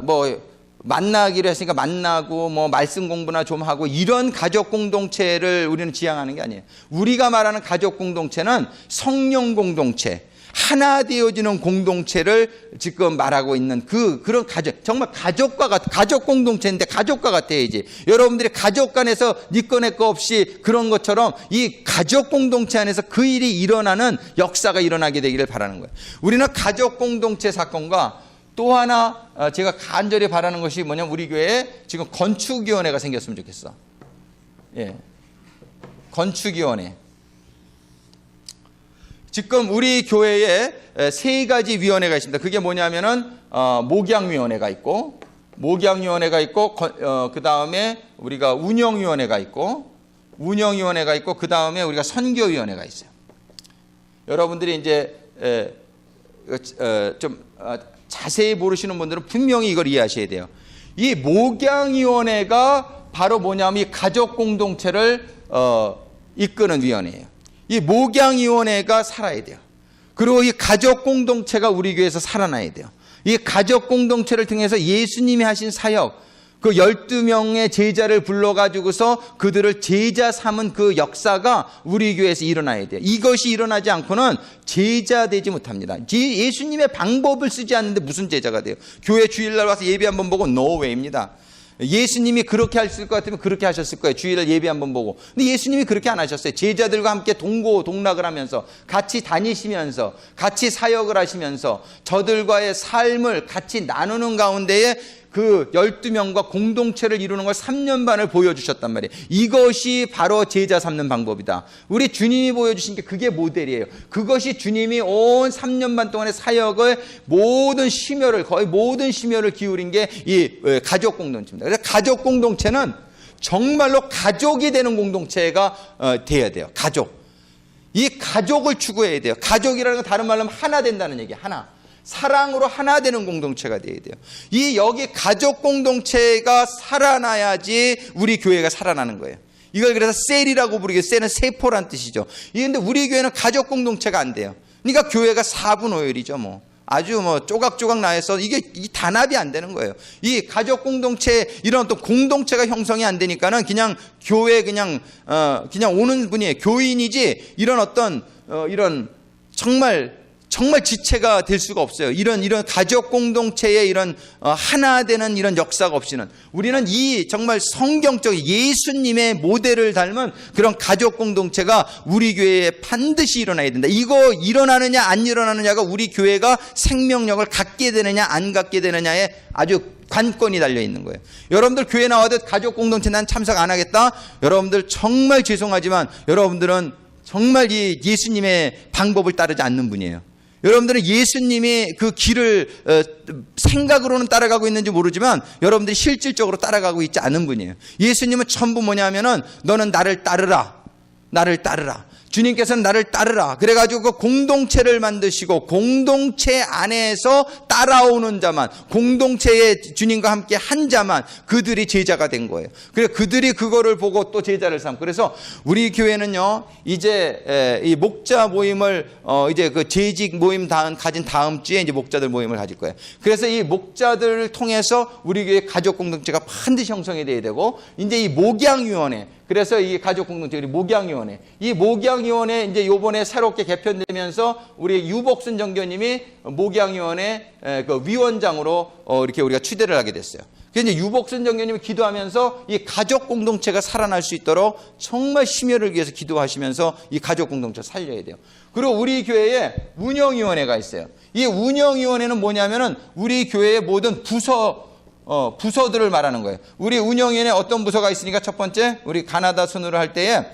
뭐 만나기로 했으니까 만나고 뭐 말씀 공부나 좀 하고 이런 가족 공동체를 우리는 지향하는 게 아니에요. 우리가 말하는 가족 공동체는 성령 공동체, 하나 되어지는 공동체를 지금 말하고 있는 그런 가족, 정말 가족 공동체인데 가족과 같아야지. 여러분들이 가족 간에서 니꺼 내꺼 없이 그런 것처럼 이 가족 공동체 안에서 그 일이 일어나는 역사가 일어나게 되기를 바라는 거예요. 우리는 가족 공동체 사건과 또 하나 제가 간절히 바라는 것이 뭐냐면 우리 교회에 지금 건축위원회가 생겼으면 좋겠어. 예, 건축위원회. 지금 우리 교회에 3가지 위원회가 있습니다. 그게 뭐냐면은 목양위원회가 있고 그 다음에 우리가 운영위원회가 있고 그 다음에 우리가 선교위원회가 있어요. 여러분들이 이제 좀 자세히 모르시는 분들은 분명히 이걸 이해하셔야 돼요. 이 목양위원회가 바로 뭐냐면 이 가족 공동체를 이끄는 위원회예요. 이 목양위원회가 살아야 돼요. 그리고 이 가족 공동체가 우리 교회에서 살아나야 돼요. 이 가족 공동체를 통해서 예수님이 하신 사역, 그 12명의 제자를 불러가지고서 그들을 제자 삼은 그 역사가 우리 교회에서 일어나야 돼요. 이것이 일어나지 않고는 제자 되지 못합니다. 예수님의 방법을 쓰지 않는데 무슨 제자가 돼요? 교회 주일날 와서 예배 한번 보고 no way입니다. 예수님이 그렇게 하실 것 같으면 그렇게 하셨을 거예요. 주일날 예배 한번 보고. 근데 예수님이 그렇게 안 하셨어요. 제자들과 함께 동고동락을 하면서 같이 다니시면서 같이 사역을 하시면서 저들과의 삶을 같이 나누는 가운데에 그 12명과 공동체를 이루는 걸 3년 반을 보여주셨단 말이에요. 이것이 바로 제자 삼는 방법이다. 우리 주님이 보여주신 게 그게 모델이에요. 그것이 주님이 온 3년 반 동안의 사역을 거의 모든 심혈을 기울인 게 이 가족 공동체입니다. 그래서 가족 공동체는 정말로 가족이 되는 공동체가 돼야 돼요. 가족. 이 가족을 추구해야 돼요. 가족이라는 건 다른 말로 하면 하나 된다는 얘기예요. 하나. 사랑으로 하나 되는 공동체가 되어야 돼요. 여기 가족 공동체가 살아나야지 우리 교회가 살아나는 거예요. 이걸 그래서 셀이라고 부르게, 셀은 세포란 뜻이죠. 그런데 우리 교회는 가족 공동체가 안 돼요. 그러니까 교회가 4분 5일이죠. 뭐 아주 뭐 조각조각 나해서 이게 단합이 안 되는 거예요. 이 가족 공동체, 이런 또 공동체가 형성이 안 되니까는 그냥 교회 그냥 오는 분이에요. 교인이지 이런 어떤 이런 정말 지체가 될 수가 없어요. 이런 가족 공동체의 이런 하나 되는 이런 역사가 없이는 우리는 이 정말 성경적 예수님의 모델을 닮은 그런 가족 공동체가 우리 교회에 반드시 일어나야 된다. 이거 일어나느냐 안 일어나느냐가 우리 교회가 생명력을 갖게 되느냐 안 갖게 되느냐에 아주 관건이 달려 있는 거예요. 여러분들 교회 나와도 가족 공동체 난 참석 안 하겠다. 여러분들 정말 죄송하지만 여러분들은 정말 이 예수님의 방법을 따르지 않는 분이에요. 여러분들은 예수님이 그 길을 생각으로는 따라가고 있는지 모르지만 여러분들이 실질적으로 따라가고 있지 않은 분이에요. 예수님은 전부 뭐냐면은 너는 나를 따르라. 주님께서는 나를 따르라. 그래가지고 그 공동체를 만드시고 공동체 안에서 따라오는 자만, 공동체에 주님과 함께 한 자만, 그들이 제자가 된 거예요. 그래서 그들이 그거를 보고 또 제자를 삼고. 그래서 우리 교회는요 이제 이 목자 모임을 이제 그 재직 모임 가진 다음 주에 이제 목자들 모임을 가질 거예요. 그래서 이 목자들을 통해서 우리 교회 가족 공동체가 반드시 형성이 돼야 되고, 이제 이 목양위원회, 그래서 이 가족 공동체, 우리 목양위원회, 이 목양위원회 이제 요번에 새롭게 개편되면서 우리 유복순 정교님이 목양위원회 그 위원장으로 이렇게 우리가 추대를 하게 됐어요. 그래서 이제 유복순 정교님이 기도하면서 이 가족 공동체가 살아날 수 있도록 정말 심혈을 기해서 기도하시면서 이 가족 공동체 살려야 돼요. 그리고 우리 교회에 운영위원회가 있어요. 이 운영위원회는 뭐냐면은 우리 교회의 모든 부서들을 말하는 거예요. 우리 운영위원회 어떤 부서가 있으니까 첫 번째, 우리 가나다 순으로 할 때에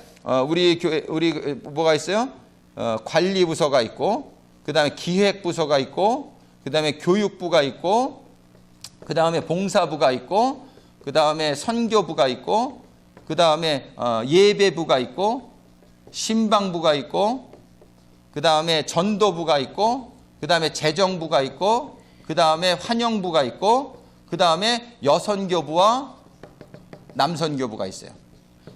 우리 교회, 우리 뭐가 있어요? 관리부서가 있고, 그 다음에 기획부서가 있고, 그 다음에 교육부가 있고, 그 다음에 봉사부가 있고, 그 다음에 선교부가 있고, 그 그 다음에 예배부가 있고, 신방부가 있고, 그 다음에 전도부가 있고, 그 다음에 재정부가 있고, 그 다음에 환영부가 있고, 그 다음에 여선교부와 남선교부가 있어요.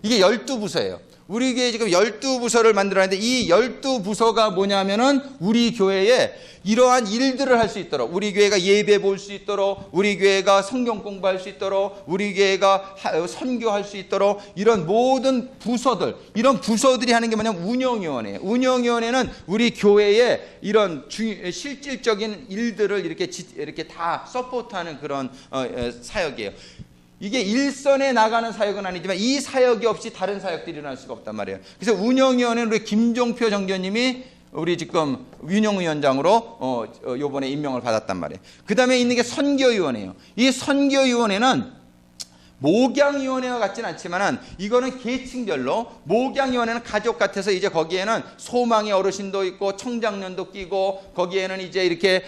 이게 12부서예요. 우리 교회에 지금 12부서를 만들어놨는데 이 12부서가 뭐냐면은 우리 교회에 이러한 일들을 할 수 있도록, 우리 교회가 예배 볼 수 있도록, 우리 교회가 성경 공부할 수 있도록, 우리 교회가 선교할 수 있도록, 이런 모든 부서들, 이런 부서들이 하는 게 뭐냐면 운영위원회예요. 운영위원회는 우리 교회의 이런 실질적인 일들을 이렇게 다 서포트하는 그런 사역이에요. 이게 일선에 나가는 사역은 아니지만 이 사역이 없이 다른 사역들이 일어날 수가 없단 말이에요. 그래서 운영위원회는 우리 김종표 정교님이 우리 지금 운영위원장으로 요번에 임명을 받았단 말이에요. 그 다음에 있는 게 선교위원회예요. 이 선교위원회는 목양위원회와 같지는 않지만은 이거는 계층별로, 목양위원회는 가족 같아서 이제 거기에는 소망의 어르신도 있고 청장년도 끼고, 거기에는 이제 이렇게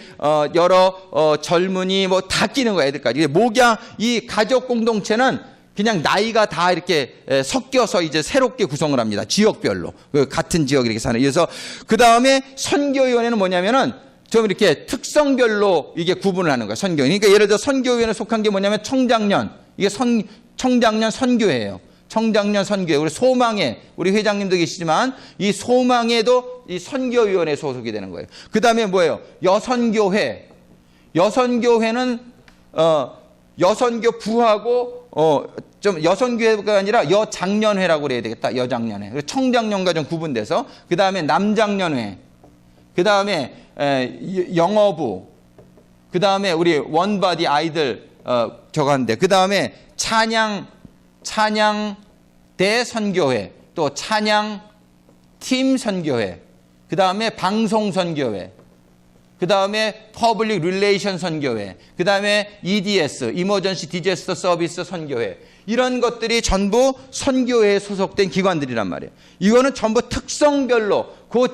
여러 젊은이 뭐 다 끼는 거야, 애들까지. 목양, 이 가족 공동체는 그냥 나이가 다 이렇게 섞여서 이제 새롭게 구성을 합니다. 지역별로. 같은 지역 이렇게 사는. 그래서 그 다음에 선교위원회는 뭐냐면은 좀 이렇게 특성별로 이게 구분을 하는 거예요. 선교위. 그러니까 예를 들어 선교위원회 속한 게 뭐냐면 청장년. 이게 청장년 선교회예요. 청장년 선교회. 우리 소망회, 우리 회장님도 계시지만 이 소망회도 이 선교위원회 소속이 되는 거예요. 그 다음에 뭐예요? 여선교회. 여선교회는 여선교 부하고 좀 여선교회가 아니라 여장년회라고 그래야 되겠다. 여장년회. 청장년과 좀 구분돼서. 그 다음에 남장년회. 그 다음에 영어부. 그 다음에 우리 원바디 아이들 저거 하는데, 그 다음에 찬양대 선교회, 또 찬양팀 선교회, 그 다음에 방송 선교회, 그 다음에 퍼블릭 릴레이션 선교회, 그 다음에 EDS, 이머전시 디제스터 서비스 선교회, 이런 것들이 전부 선교회에 소속된 기관들이란 말이에요. 이거는 전부 특성별로 그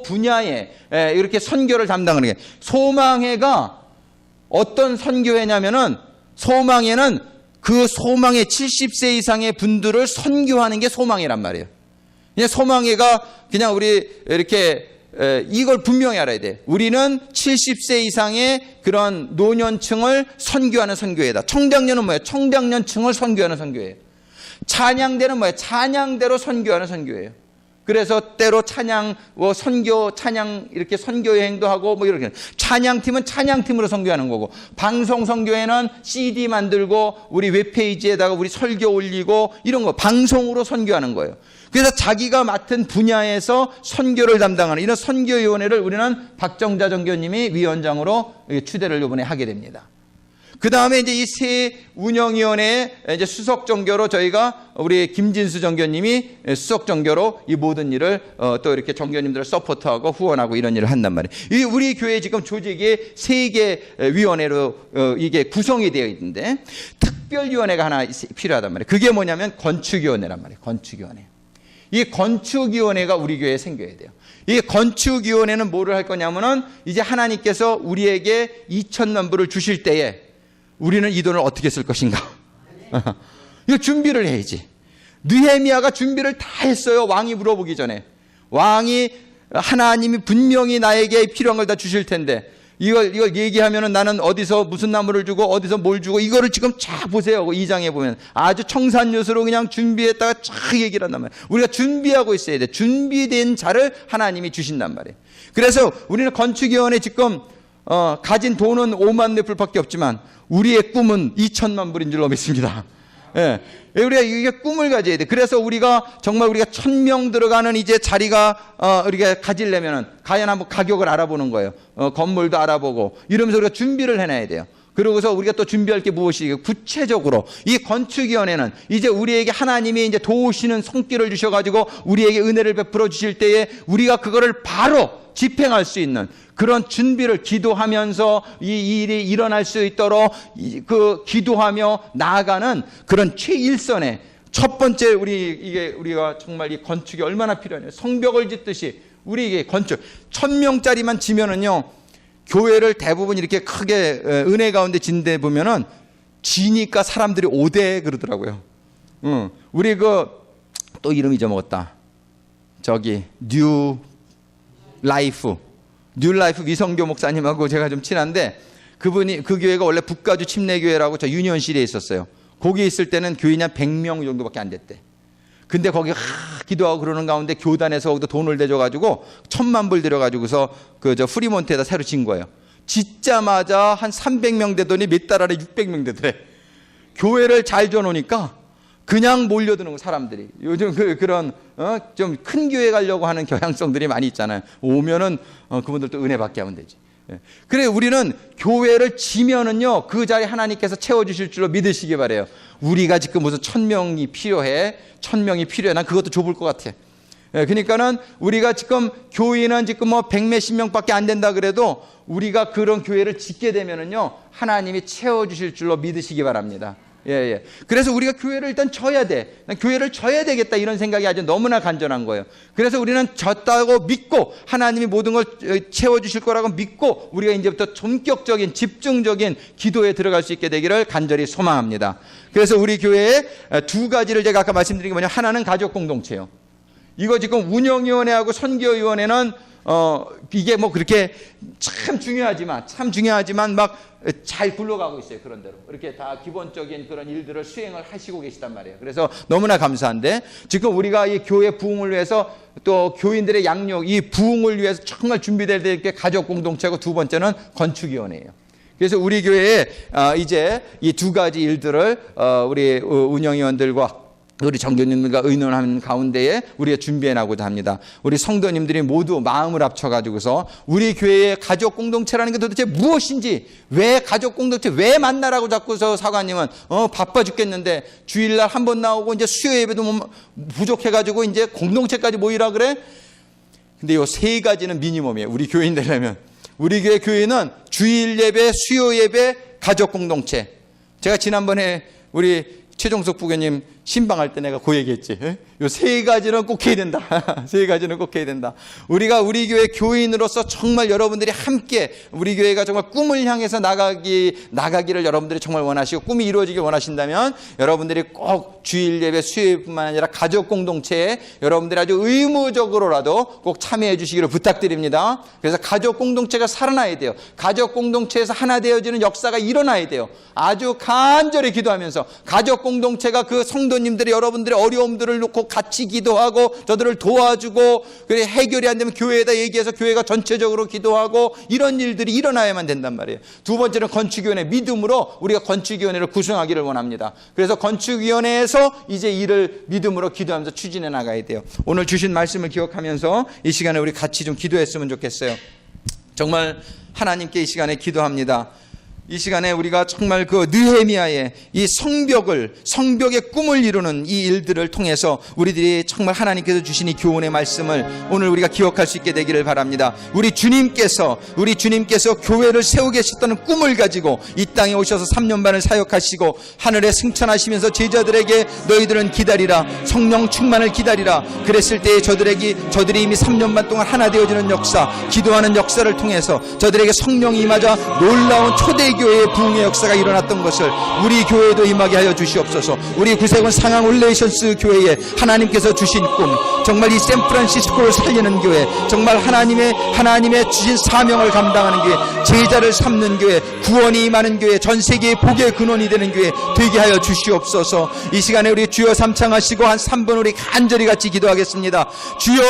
분야에 이렇게 선교를 담당하는 게, 소망회가 어떤 선교회냐면은 소망회는 그 소망회 70세 이상의 분들을 선교하는 게 소망회란 말이에요. 그냥 소망회가 그냥 우리 이렇게 이걸 분명히 알아야 돼. 우리는 70세 이상의 그런 노년층을 선교하는 선교회다. 청장년은 뭐예요? 청장년층을 선교하는 선교회예요. 찬양대는 뭐예요? 찬양대로 선교하는 선교회예요. 그래서 때로 찬양, 선교, 찬양, 이렇게 선교 여행도 하고, 뭐 이렇게. 찬양팀은 찬양팀으로 선교하는 거고, 방송 선교회는 CD 만들고, 우리 웹페이지에다가 우리 설교 올리고, 이런 거, 방송으로 선교하는 거예요. 그래서 자기가 맡은 분야에서 선교를 담당하는 이런 선교위원회를 우리는 박정자 정교님이 위원장으로 추대를 이번에 하게 됩니다. 그 다음에 이제 이 세 운영위원회의 이제 수석 정교로 저희가 우리 김진수 정교님이 수석 정교로 이 모든 일을 또 이렇게 정교님들을 서포트하고 후원하고 이런 일을 한단 말이에요. 이 우리 교회 지금 조직이 3개 위원회로 이게 구성이 되어 있는데 특별위원회가 하나 필요하단 말이에요. 그게 뭐냐면 건축위원회란 말이에요. 건축위원회. 이 건축위원회가 우리 교회에 생겨야 돼요. 이 건축위원회는 뭐를 할 거냐면은 이제 하나님께서 우리에게 2,000만 불을 주실 때에 우리는 이 돈을 어떻게 쓸 것인가? 이거 준비를 해야지. 느헤미야가 준비를 다 했어요. 왕이 물어보기 전에. 왕이 하나님이 분명히 나에게 필요한 걸 다 주실 텐데 이걸 얘기하면은 나는 어디서 무슨 나무를 주고 어디서 뭘 주고 이거를 지금 쫙 보세요. 2장에 보면 아주 청산요소로 그냥 준비했다가 쫙 얘기를 한단 말이에요. 우리가 준비하고 있어야 돼. 준비된 자를 하나님이 주신단 말이에요. 그래서 우리는 건축위원회 지금 가진 돈은 5만 네 불밖에 없지만 우리의 꿈은 2천만 불인 줄로 믿습니다. 예. 우리가 이게 꿈을 가져야 돼. 그래서 우리가 정말 우리가 1,000명 들어가는 이제 자리가 우리가 가지려면은 과연 한번 가격을 알아보는 거예요. 건물도 알아보고 이러면서 우리가 준비를 해놔야 돼요. 그러고서 우리가 또 준비할 게 무엇이 구체적으로 이 건축위원회는 이제 우리에게 하나님이 이제 도우시는 손길을 주셔가지고 우리에게 은혜를 베풀어 주실 때에 우리가 그거를 바로 집행할 수 있는 그런 준비를 기도하면서 이 일이 일어날 수 있도록 그 기도하며 나아가는 그런 최일선의 첫 번째 우리가 정말 이 건축이 얼마나 필요하냐. 성벽을 짓듯이 우리에게 건축 1,000명짜리만 지면은요. 교회를 대부분 이렇게 크게 은혜 가운데 진데 보면은 지니까 사람들이 오대 그러더라고요. 우리 또 이름 잊어먹었다. 저기 뉴 라이프 위성교 목사님하고 제가 좀 친한데, 그분이 그 교회가 원래 북가주 침례교회라고 저 유니온실에 있었어요. 거기 있을 때는 교인이 한 100명 정도밖에 안 됐대. 근데 거기 기도하고 그러는 가운데 교단에서 거기도 돈을 대줘가지고 1,000,000불 들여가지고서 저 프리몬트에다 새로 진 거예요. 짓자마자 한 300명 되더니 몇 달 안에 600명 되더래. 교회를 잘 줘놓으니까 그냥 몰려드는 거, 사람들이. 요즘 그런 좀 큰 교회 가려고 하는 경향성들이 많이 있잖아요. 오면은 그분들도 은혜 받게 하면 되지. 그래, 우리는 교회를 지면은요, 그 자리 하나님께서 채워주실 줄로 믿으시기 바래요. 우리가 지금 무슨 1,000명이 필요해. 난 그것도 좁을 것 같아. 그러니까는 우리가 지금 교인은 지금 뭐 100몇십 명밖에 안 된다 그래도 우리가 그런 교회를 짓게 되면은요, 하나님이 채워주실 줄로 믿으시기 바랍니다. 예. 그래서 우리가 교회를 일단 져야 돼. 교회를 져야 되겠다, 이런 생각이 아주 너무나 간절한 거예요. 그래서 우리는 졌다고 믿고 하나님이 모든 걸 채워주실 거라고 믿고 우리가 이제부터 본격적인 집중적인 기도에 들어갈 수 있게 되기를 간절히 소망합니다. 그래서 우리 교회에 두 가지를 제가 아까 말씀드린 게 뭐냐, 하나는 가족 공동체요. 이거 지금 운영위원회하고 선교위원회는 이게 뭐 그렇게 참 중요하지만 막 잘 굴러가고 있어요. 그런 대로 이렇게 다 기본적인 그런 일들을 수행을 하시고 계시단 말이에요. 그래서 너무나 감사한데, 지금 우리가 이 교회 부흥을 위해서, 또 교인들의 양육, 이 부흥을 위해서 정말 준비될 게 가족 공동체고, 두 번째는 건축위원회예요. 그래서 우리 교회에 이제 이 두 가지 일들을 우리 운영위원들과 우리 정교님들과 의논하는 가운데에 우리가 준비해 나가고자 합니다. 우리 성도님들이 모두 마음을 합쳐가지고서 우리 교회의 가족 공동체라는 게 도대체 무엇인지, 왜 가족 공동체, 왜 만나라고 자꾸서 사관님은 바빠 죽겠는데 주일날 한 번 나오고 이제 수요 예배도 부족해가지고 이제 공동체까지 모이라 그래? 근데 요 세 가지는 미니멈이에요. 우리 교인 되려면. 우리 교회 교회는 주일 예배, 수요 예배, 가족 공동체. 제가 지난번에 우리 최종석 부교님 신방할 때 내가 그 얘기했지. 요 세 가지는 꼭 해야 된다. 세 가지는 꼭 해야 된다. 우리가 우리 교회 교인으로서 정말 여러분들이 함께 우리 교회가 정말 꿈을 향해서 나가기를 여러분들이 정말 원하시고 꿈이 이루어지길 원하신다면 여러분들이 꼭 주일 예배, 수요 예배뿐만 아니라 가족 공동체에 여러분들이 아주 의무적으로라도 꼭 참여해 주시기를 부탁드립니다. 그래서 가족 공동체가 살아나야 돼요. 가족 공동체에서 하나 되어지는 역사가 일어나야 돼요. 아주 간절히 기도하면서 가족 공동체가 그 성도님들이 여러분들의 어려움들을 놓고 같이 기도하고 저들을 도와주고, 그래 해결이 안 되면 교회에다 얘기해서 교회가 전체적으로 기도하고, 이런 일들이 일어나야만 된단 말이에요. 두 번째는 건축위원회, 믿음으로 우리가 건축위원회를 구성하기를 원합니다. 그래서 건축위원회에서 이제 일을 믿음으로 기도하면서 추진해 나가야 돼요. 오늘 주신 말씀을 기억하면서 이 시간에 우리 같이 좀 기도했으면 좋겠어요. 정말 하나님께 이 시간에 기도합니다. 이 시간에 우리가 정말 그 느헤미야의 이 성벽의 꿈을 이루는 이 일들을 통해서 우리들이 정말 하나님께서 주신 이 교훈의 말씀을 오늘 우리가 기억할 수 있게 되기를 바랍니다. 우리 주님께서 교회를 세우고 계셨다는 꿈을 가지고 이 땅에 오셔서 3년 반을 사역하시고 하늘에 승천하시면서 제자들에게 너희들은 기다리라, 성령 충만을 기다리라 그랬을 때에 저들이 이미 3년 반 동안 하나 되어지는 역사, 기도하는 역사를 통해서 저들에게 성령이 임하자 놀라운 초대교회의 부흥의 역사가 일어났던 것을 우리 교회에도 임하게 하여 주시옵소서. 우리 구세군 상황 올레이션스 교회에 하나님께서 주신 꿈, 정말 이 샌프란시스코를 살리는 교회, 정말 하나님의 주신 사명을 감당하는 교회, 제자를 삼는 교회, 구원이 임하는 교회, 전 세계의 복의 근원이 되는 교회 되게 하여 주시옵소서. 이 시간에 우리 주여 삼창하시고 한 3분 우리 간절히 같이 기도하겠습니다. 주여